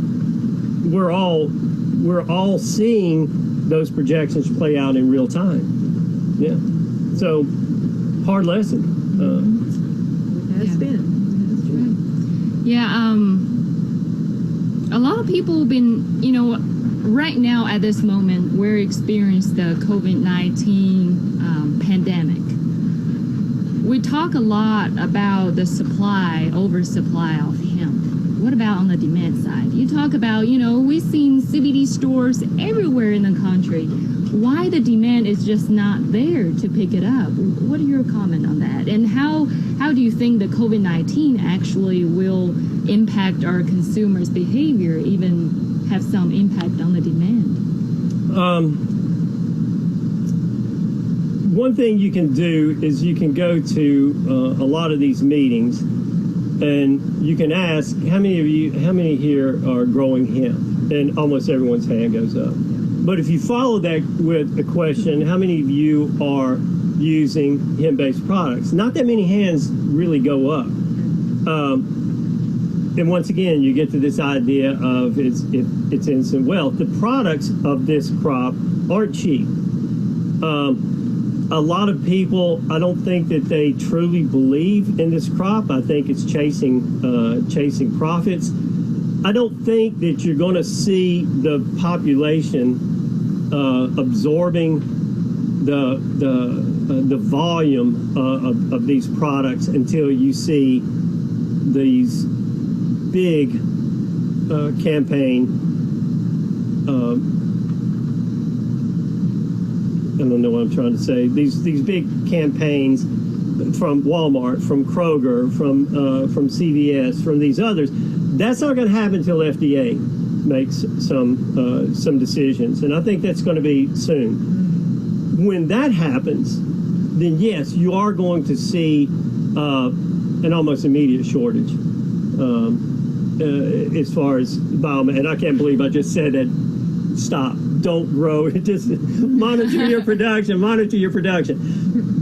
we're all seeing those projections play out in real time. Yeah. So hard lesson. It has been. That's right. Yeah. A lot of people have been, right now at this moment, we're experiencing the COVID-19 pandemic. We talk a lot about the oversupply of hemp. What about on the demand side? You talk about, we've seen CBD stores everywhere in the country. Why the demand is just not there to pick it up? What are your comment on that? And how do you think the COVID-19 actually will impact our consumers' behavior, even have some impact on the demand? One thing you can do is you can go to a lot of these meetings, and you can ask how many here are growing hemp, and almost everyone's hand goes up. But if you follow that with a question, how many of you are using hemp-based products? Not that many hands really go up. And once again, you get to this idea of it's instant wealth. The products of this crop aren't cheap. A lot of people, I don't think that they truly believe in this crop. I think it's chasing profits. I don't think that you're going to see the population absorbing the volume of these products until you see these big campaign. I don't know what I'm trying to say. These big campaigns from Walmart, from Kroger, from CVS, from these others. That's not going to happen until FDA makes some decisions, and I think that's going to be soon. When that happens, then yes, you are going to see an almost immediate shortage as far as biomass. And I can't believe I just said that. Stop. Don't grow. Just monitor your production. Monitor your production.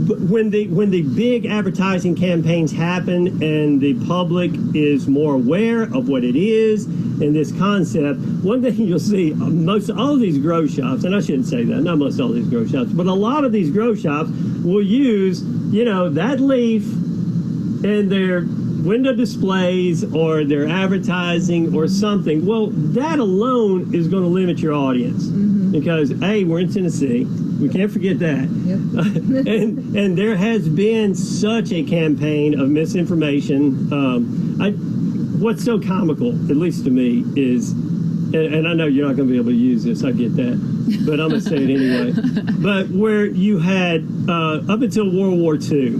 But when the big advertising campaigns happen and the public is more aware of what it is and this concept, one thing you'll see, most all of these grow shops, and I shouldn't say that, not most all these grow shops, but a lot of these grow shops will use, that leaf in their window displays or their advertising or something. Well, that alone is going to limit your audience because A, we're in Tennessee. We can't forget that. Yep. and there has been such a campaign of misinformation. What's so comical, at least to me, is, and I know you're not going to be able to use this, I get that, but I'm going to say it anyway. But where you had, up until World War II,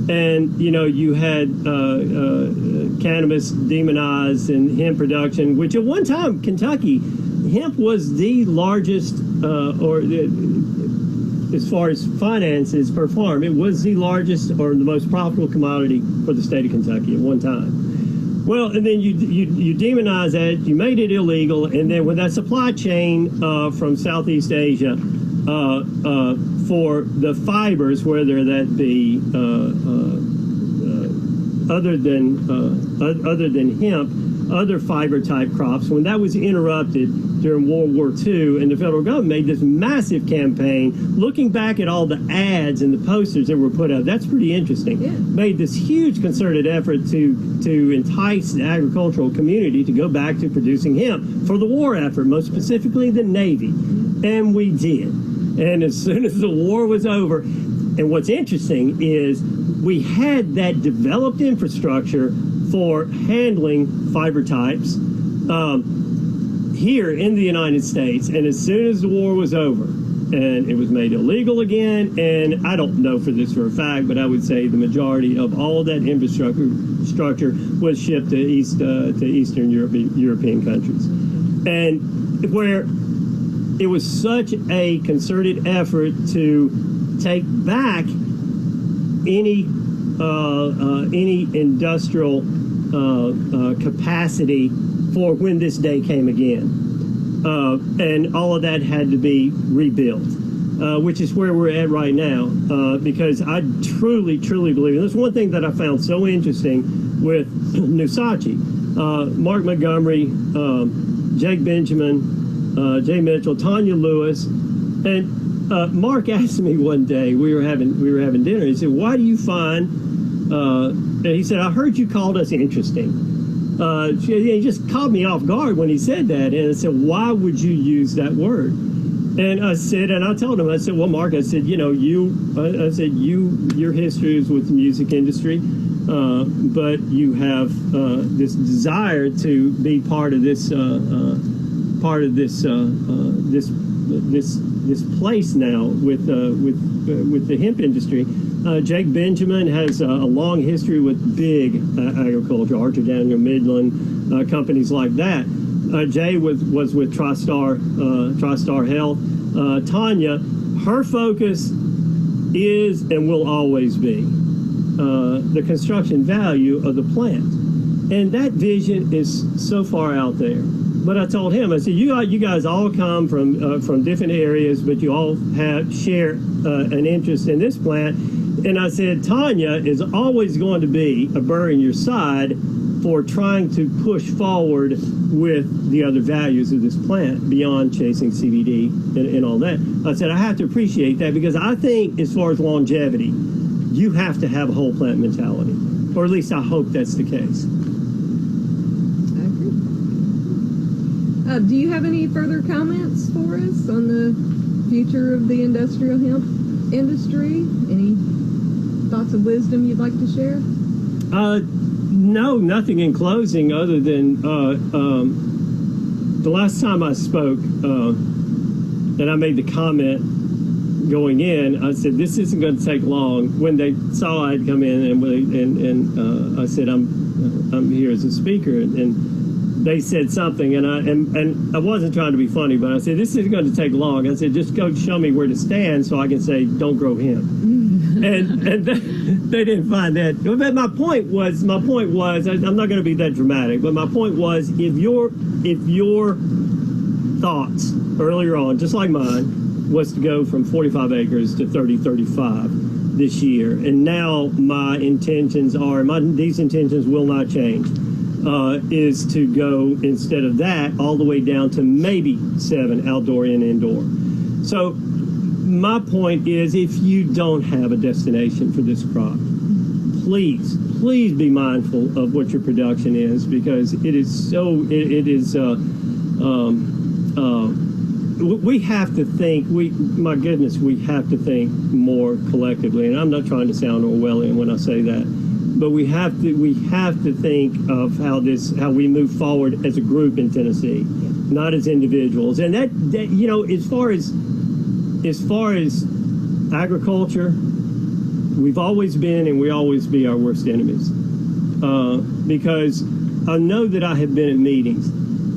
and, you had cannabis demonized and hemp production, which at one time, Kentucky, hemp was the largest, as far as finances per farm, it was the largest or the most profitable commodity for the state of Kentucky at one time. Well, and then you demonized that, you made it illegal, and then when that supply chain from Southeast Asia for the fibers, whether that be other than hemp, other fiber type crops, when that was interrupted during World War II, and the federal government made this massive campaign, looking back at all the ads and the posters that were put out, that's pretty interesting. Yeah. Made this huge concerted effort to entice the agricultural community to go back to producing hemp for the war effort, most specifically the Navy. And we did. And as soon as the war was over, and what's interesting is we had that developed infrastructure for handling fiber types here in the United States. And as soon as the war was over and it was made illegal again, and I don't know for this for a fact, but I would say the majority of all that infrastructure was shipped to Eastern European countries. And where it was such a concerted effort to take back any industrial capacity for when this day came again. And all of that had to be rebuilt, which is where we're at right now, because I truly, truly believe, and that's one thing that I found so interesting with Nusachi, Mark Montgomery, Jake Benjamin, Jay Mitchell, Tanya Lewis, and Mark asked me one day, we were having dinner, he said, why do you find, and he said, I heard you called us interesting. He just caught me off guard when he said that, and I said, why would you use that word? And I said, and I told him, I said, well, Mark, I said, your history is with the music industry, but you have this desire to be part of this place now with the hemp industry. Jake Benjamin has a long history with big agriculture, Archer Daniel Midland, companies like that. Jay was with TriStar Health. Tanya, her focus is and will always be the construction value of the plant. And that vision is so far out there. But I told him, I said, you guys all come from different areas, but you all share an interest in this plant. And I said, Tanya is always going to be a burr in your side for trying to push forward with the other values of this plant beyond chasing CBD and all that. I said, I have to appreciate that, because I think as far as longevity, you have to have a whole plant mentality, or at least I hope that's the case. I agree. Do you have any further comments for us on the future of the industrial hemp industry? Any thoughts of wisdom you'd like to share? No, nothing in closing other than the last time I spoke, and I made the comment going in, I said, this isn't going to take long. When they saw I'd come in, and I said, I'm here as a speaker, and they said something, and I wasn't trying to be funny, but I said, this isn't going to take long. I said, just go show me where to stand so I can say, don't grow hemp. and they didn't find that. But my point was, I'm not going to be that dramatic, but my point was, if your thoughts earlier on, just like mine, was to go from 45 acres to 35 this year, and now my intentions are, these intentions will not change, is to go, instead of that, all the way down to maybe 7 outdoor and indoor. So my point is, if you don't have a destination for this crop, please be mindful of what your production is, because it is so, we have to think, my goodness, we have to think more collectively. And I'm not trying to sound Orwellian when I say that, but we have to think of how we move forward as a group in Tennessee, not as individuals. And that you know, as far as agriculture, we've always been and we always be our worst enemies. Because I know that I have been at meetings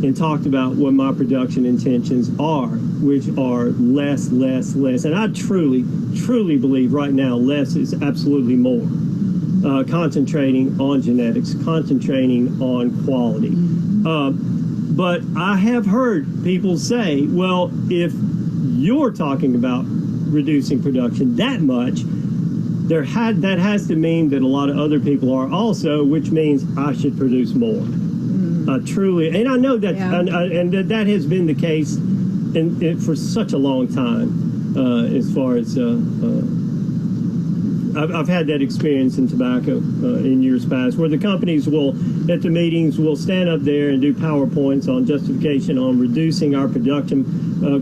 and talked about what my production intentions are, which are less. And I truly believe right now less is absolutely more. Concentrating on genetics, concentrating on quality. But I have heard people say, well, if you're talking about reducing production that much, that has to mean that a lot of other people are also, which means I should produce more. Truly, and I know that, and that has been the case for such a long time. As far as I've had that experience in tobacco in years past, where the companies will, at the meetings, will stand up there and do PowerPoints on justification on reducing our production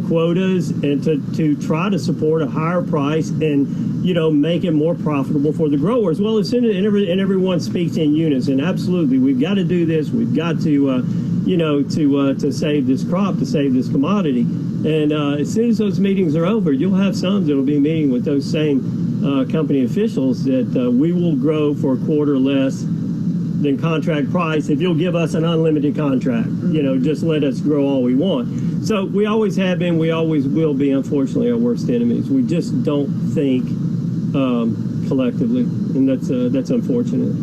quotas, and to try to support a higher price and, you know, make it more profitable for the growers. Well, as soon as everyone speaks in unison, absolutely, we've got to do this. We've got to, to save this crop, to save this commodity. And as soon as those meetings are over, you'll have some that will be meeting with those same company officials that we will grow for a quarter less than contract price if you'll give us an unlimited contract. You know, just let us grow all we want. So we always have been, we always will be, unfortunately, our worst enemies. We just don't think collectively, and that's unfortunate.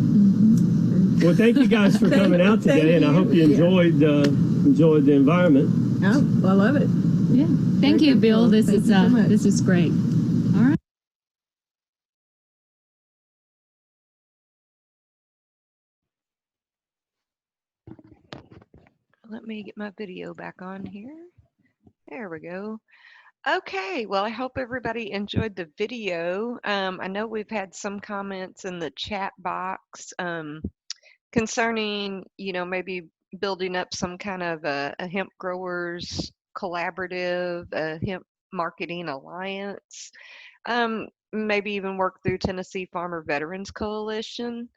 Well, thank you guys for coming out today, and I hope you enjoyed the environment. Oh, I love it. Yeah. Thank you, Bill. This is great. All right. Let me get my video back on here. There we go. Okay, well, I hope everybody enjoyed the video. I know we've had some comments in the chat box concerning, you know, maybe building up some kind of a hemp growers collaborative, a hemp marketing alliance, maybe even work through Tennessee Farmer Veterans Coalition.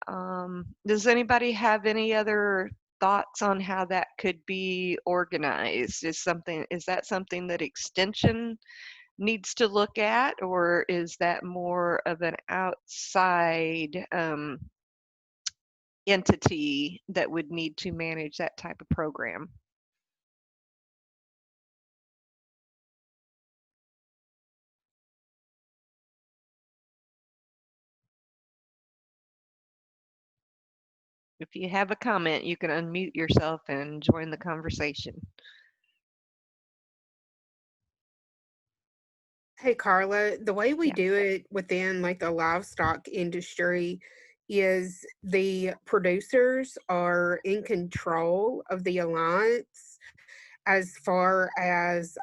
Does anybody have any other thoughts on how that could be organized? Is that something that Extension needs to look at, or is that more of an outside entity that would need to manage that type of program? If you have a comment, you can unmute yourself and join the conversation. Hey, Carla, the way we Yeah. do it within like the livestock industry is the producers are in control of the alliance as far as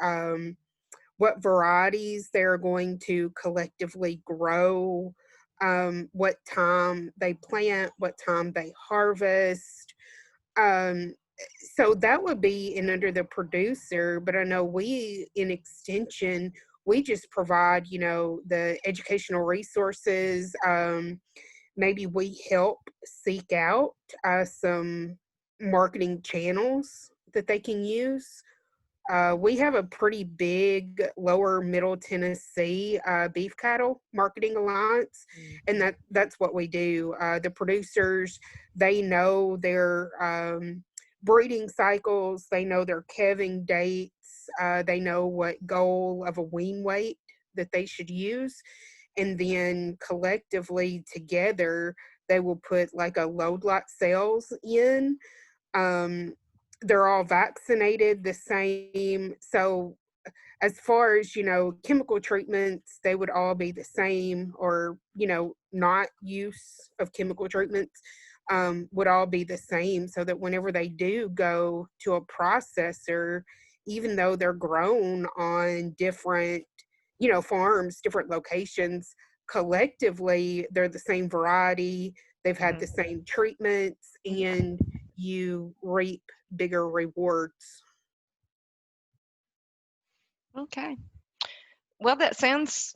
what varieties they're going to collectively grow, what time they plant, what time they harvest. Um, so that would be in under the producer, but I know we in Extension, we just provide, the educational resources. Maybe we help seek out some marketing channels that they can use. We have a pretty big lower middle Tennessee beef cattle marketing alliance, and that's what we do. The producers, they know their breeding cycles, they know their calving dates, they know what goal of a wean weight that they should use, and then collectively together they will put like a load lot sales in. They're all vaccinated the same. So as far as, chemical treatments, they would all be the same, or, not use of chemical treatments would all be the same, so that whenever they do go to a processor, even though they're grown on different, farms, different locations, collectively, they're the same variety, they've had the same treatments, and you reap bigger rewards. Okay. Well, that sounds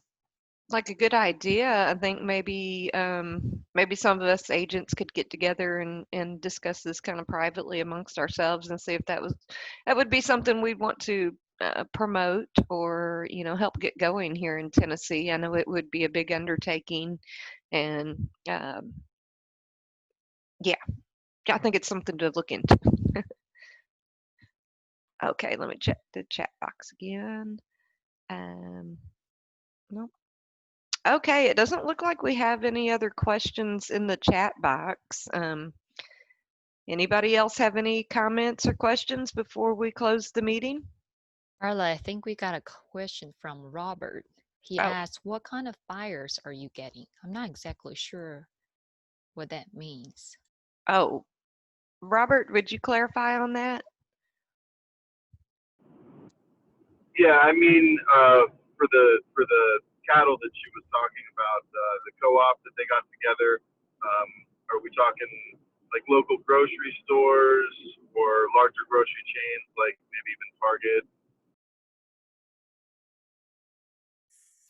like a good idea. I think maybe some of us agents could get together and discuss this kind of privately amongst ourselves and see if that would be something we'd want to promote or help get going here in Tennessee. I know it would be a big undertaking, and yeah, I think it's something to look into. Okay, let me check the chat box again. Nope. Okay, it doesn't look like we have any other questions in the chat box. Anybody else have any comments or questions before we close the meeting? Carla, I think we got a question from Robert. He asked, what kind of buyers are you getting? I'm not exactly sure what that means. Oh, Robert, would you clarify on that? Yeah, I mean, for the cattle that she was talking about, the co-op that they got together, are we talking like local grocery stores or larger grocery chains, like maybe even Target?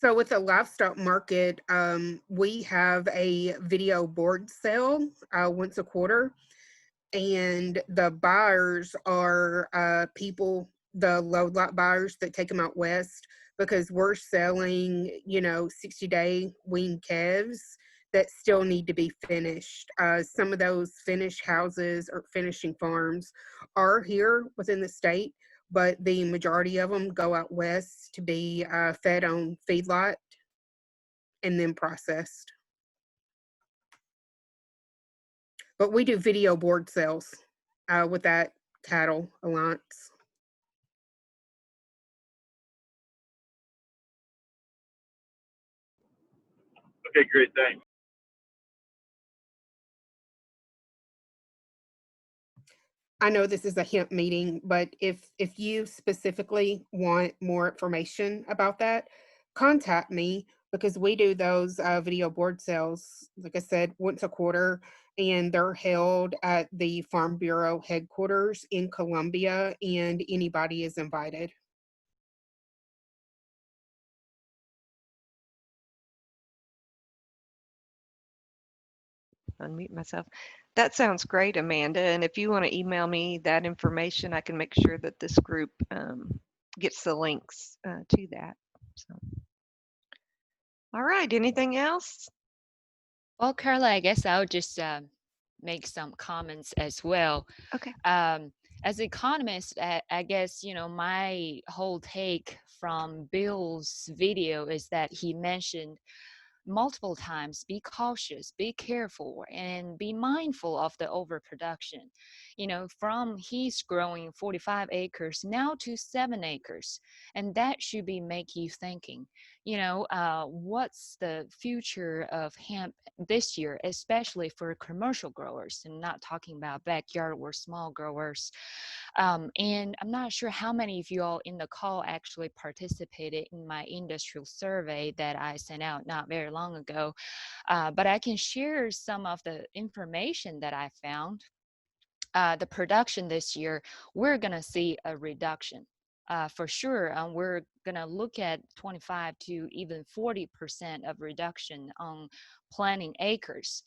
So with the livestock market, we have a video board sale once a quarter, and the buyers are people, the load lot buyers that take them out west, because we're selling, 60-day wean calves that still need to be finished. Some of those finished houses or finishing farms are here within the state, but the majority of them go out west to be fed on feedlot and then processed. But we do video board sales with that cattle alliance. Okay, great, thanks. I know this is a hemp meeting, but if you specifically want more information about that, contact me, because we do those video board sales, like I said, once a quarter, and they're held at the Farm Bureau headquarters in Columbia, and anybody is invited. Unmute myself. That sounds great, Amanda. And if you want to email me that information, I can make sure that this group gets the links to that. So, all right. Anything else? Well, Carla, I guess I'll just make some comments as well. Okay. As an economist, I guess, my whole take from Bill's video is that he mentioned multiple times, be cautious, be careful, and be mindful of the overproduction. You know, from he's growing 45 acres now to 7 acres, and that should be make you thinking, you know, what's the future of hemp this year, especially for commercial growers, and not talking about backyard or small growers. And I'm not sure how many of you all in the call actually participated in my industrial survey that I sent out not very long ago, but I can share some of the information that I found. The production this year, we're going to see a reduction. For sure, we're going to look at 25 to even 40% of reduction on planting acres.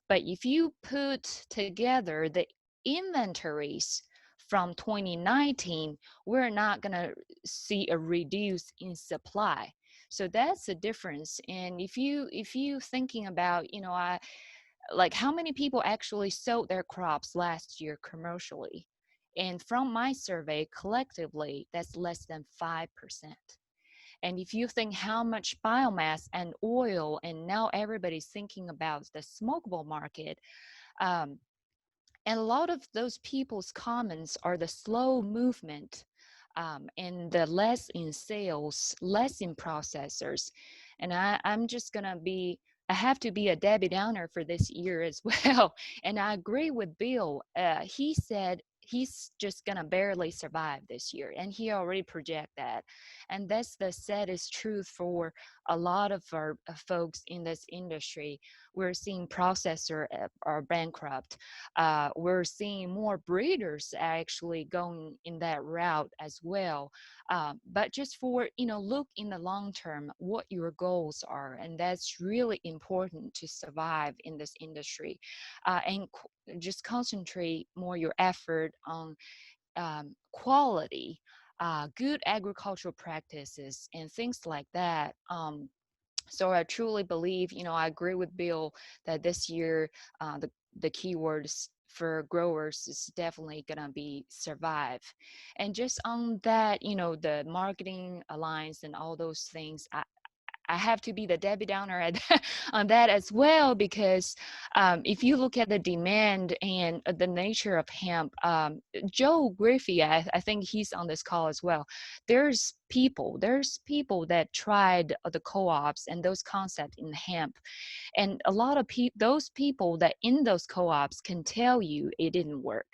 But if you put together the inventories from 2019, we're not going to see a reduce in supply. So that's the difference. And if you thinking about, you know, like how many people actually sold their crops last year commercially? And from my survey, collectively, that's less than 5%. And if you think how much biomass and oil, and now everybody's thinking about the smokable market, um, and a lot of those people's comments are the slow movement, and the less in sales, less in processors. And I'm just gonna be, I have to be a Debbie Downer for this year as well. And I agree with Bill. He said he's just gonna barely survive this year, and he already project that. And that's the saddest truth for a lot of our folks in this industry. We're seeing processor are bankrupt. We're seeing more breeders actually going in that route as well. But just for, you know, look in the long term what your goals are, and that's really important to survive in this industry. And just concentrate more your effort on quality, good agricultural practices, and things like that. So I truly believe, you know, I agree with Bill that this year the keywords for growers is definitely gonna be survive. And just on that, you know, the marketing alliance and all those things, I have to be the Debbie Downer at, on that as well, because if you look at the demand and the nature of hemp, Joe Griffey, I think he's on this call as well. There's people that tried the co-ops and those concepts in hemp, and a lot of those people that in those co-ops can tell you it didn't work.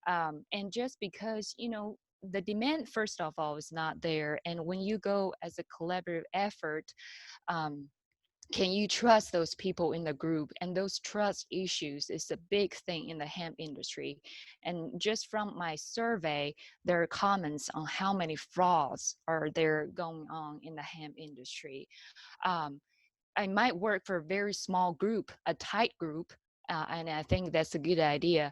And just because, you know, the demand first of all is not there, and when you go as a collaborative effort, um, can you trust those people in the group? And those trust issues is a big thing in the hemp industry. And just from my survey, there are comments on how many frauds are there going on in the hemp industry. um, I might work for a very small group, a tight group, and I think that's a good idea.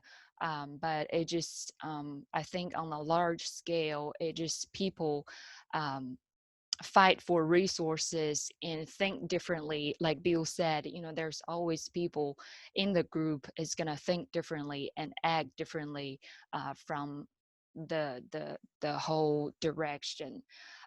But it just, I think on a large scale, it just people um, fight for resources and think differently. Like Bill said, you know, there's always people in the group is going to think differently and act differently from the whole direction.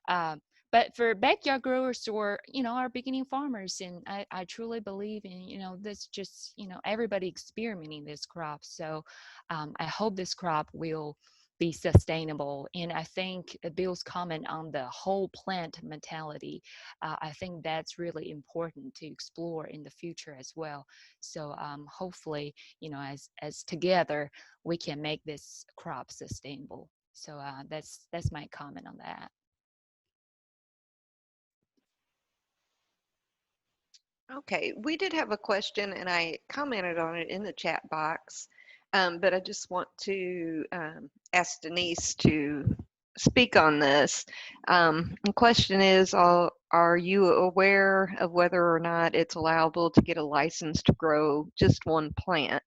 Uh, but for backyard growers or, you know, our beginning farmers, and I truly believe in, you know, this just, you know, everybody experimenting this crop. So I hope this crop will be sustainable. And I think Bill's comment on the whole plant mentality, I think that's really important to explore in the future as well. So hopefully, you know, as together, we can make this crop sustainable. So that's my comment on that. Okay, we did have a question and I commented on it in the chat box, but I just want to ask Denise to speak on this. The question is, are you aware of whether or not it's allowable to get a license to grow just one plant?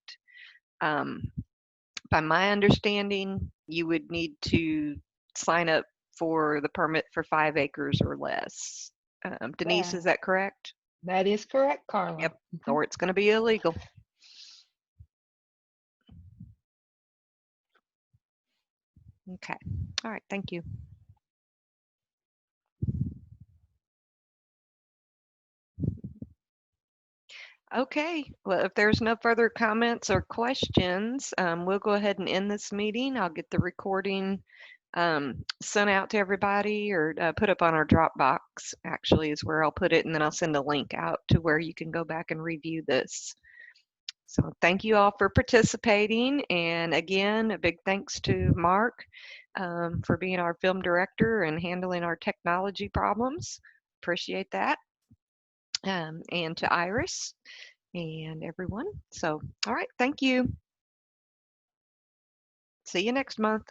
By my understanding, you would need to sign up for the permit for 5 acres or less. Denise, is that correct? That is correct, Carla. Yep, or it's going to be illegal. Okay, all right, thank you. Okay, well, if there's no further comments or questions, we'll go ahead and end this meeting. I'll get the recording sent out to everybody, or put up on our Dropbox, actually, is where I'll put it, and then I'll send a link out to where you can go back and review this. So thank you all for participating, and again, a big thanks to Mark for being our film director and handling our technology problems. Appreciate that. And to Iris and everyone. So, all right, thank you. See you next month.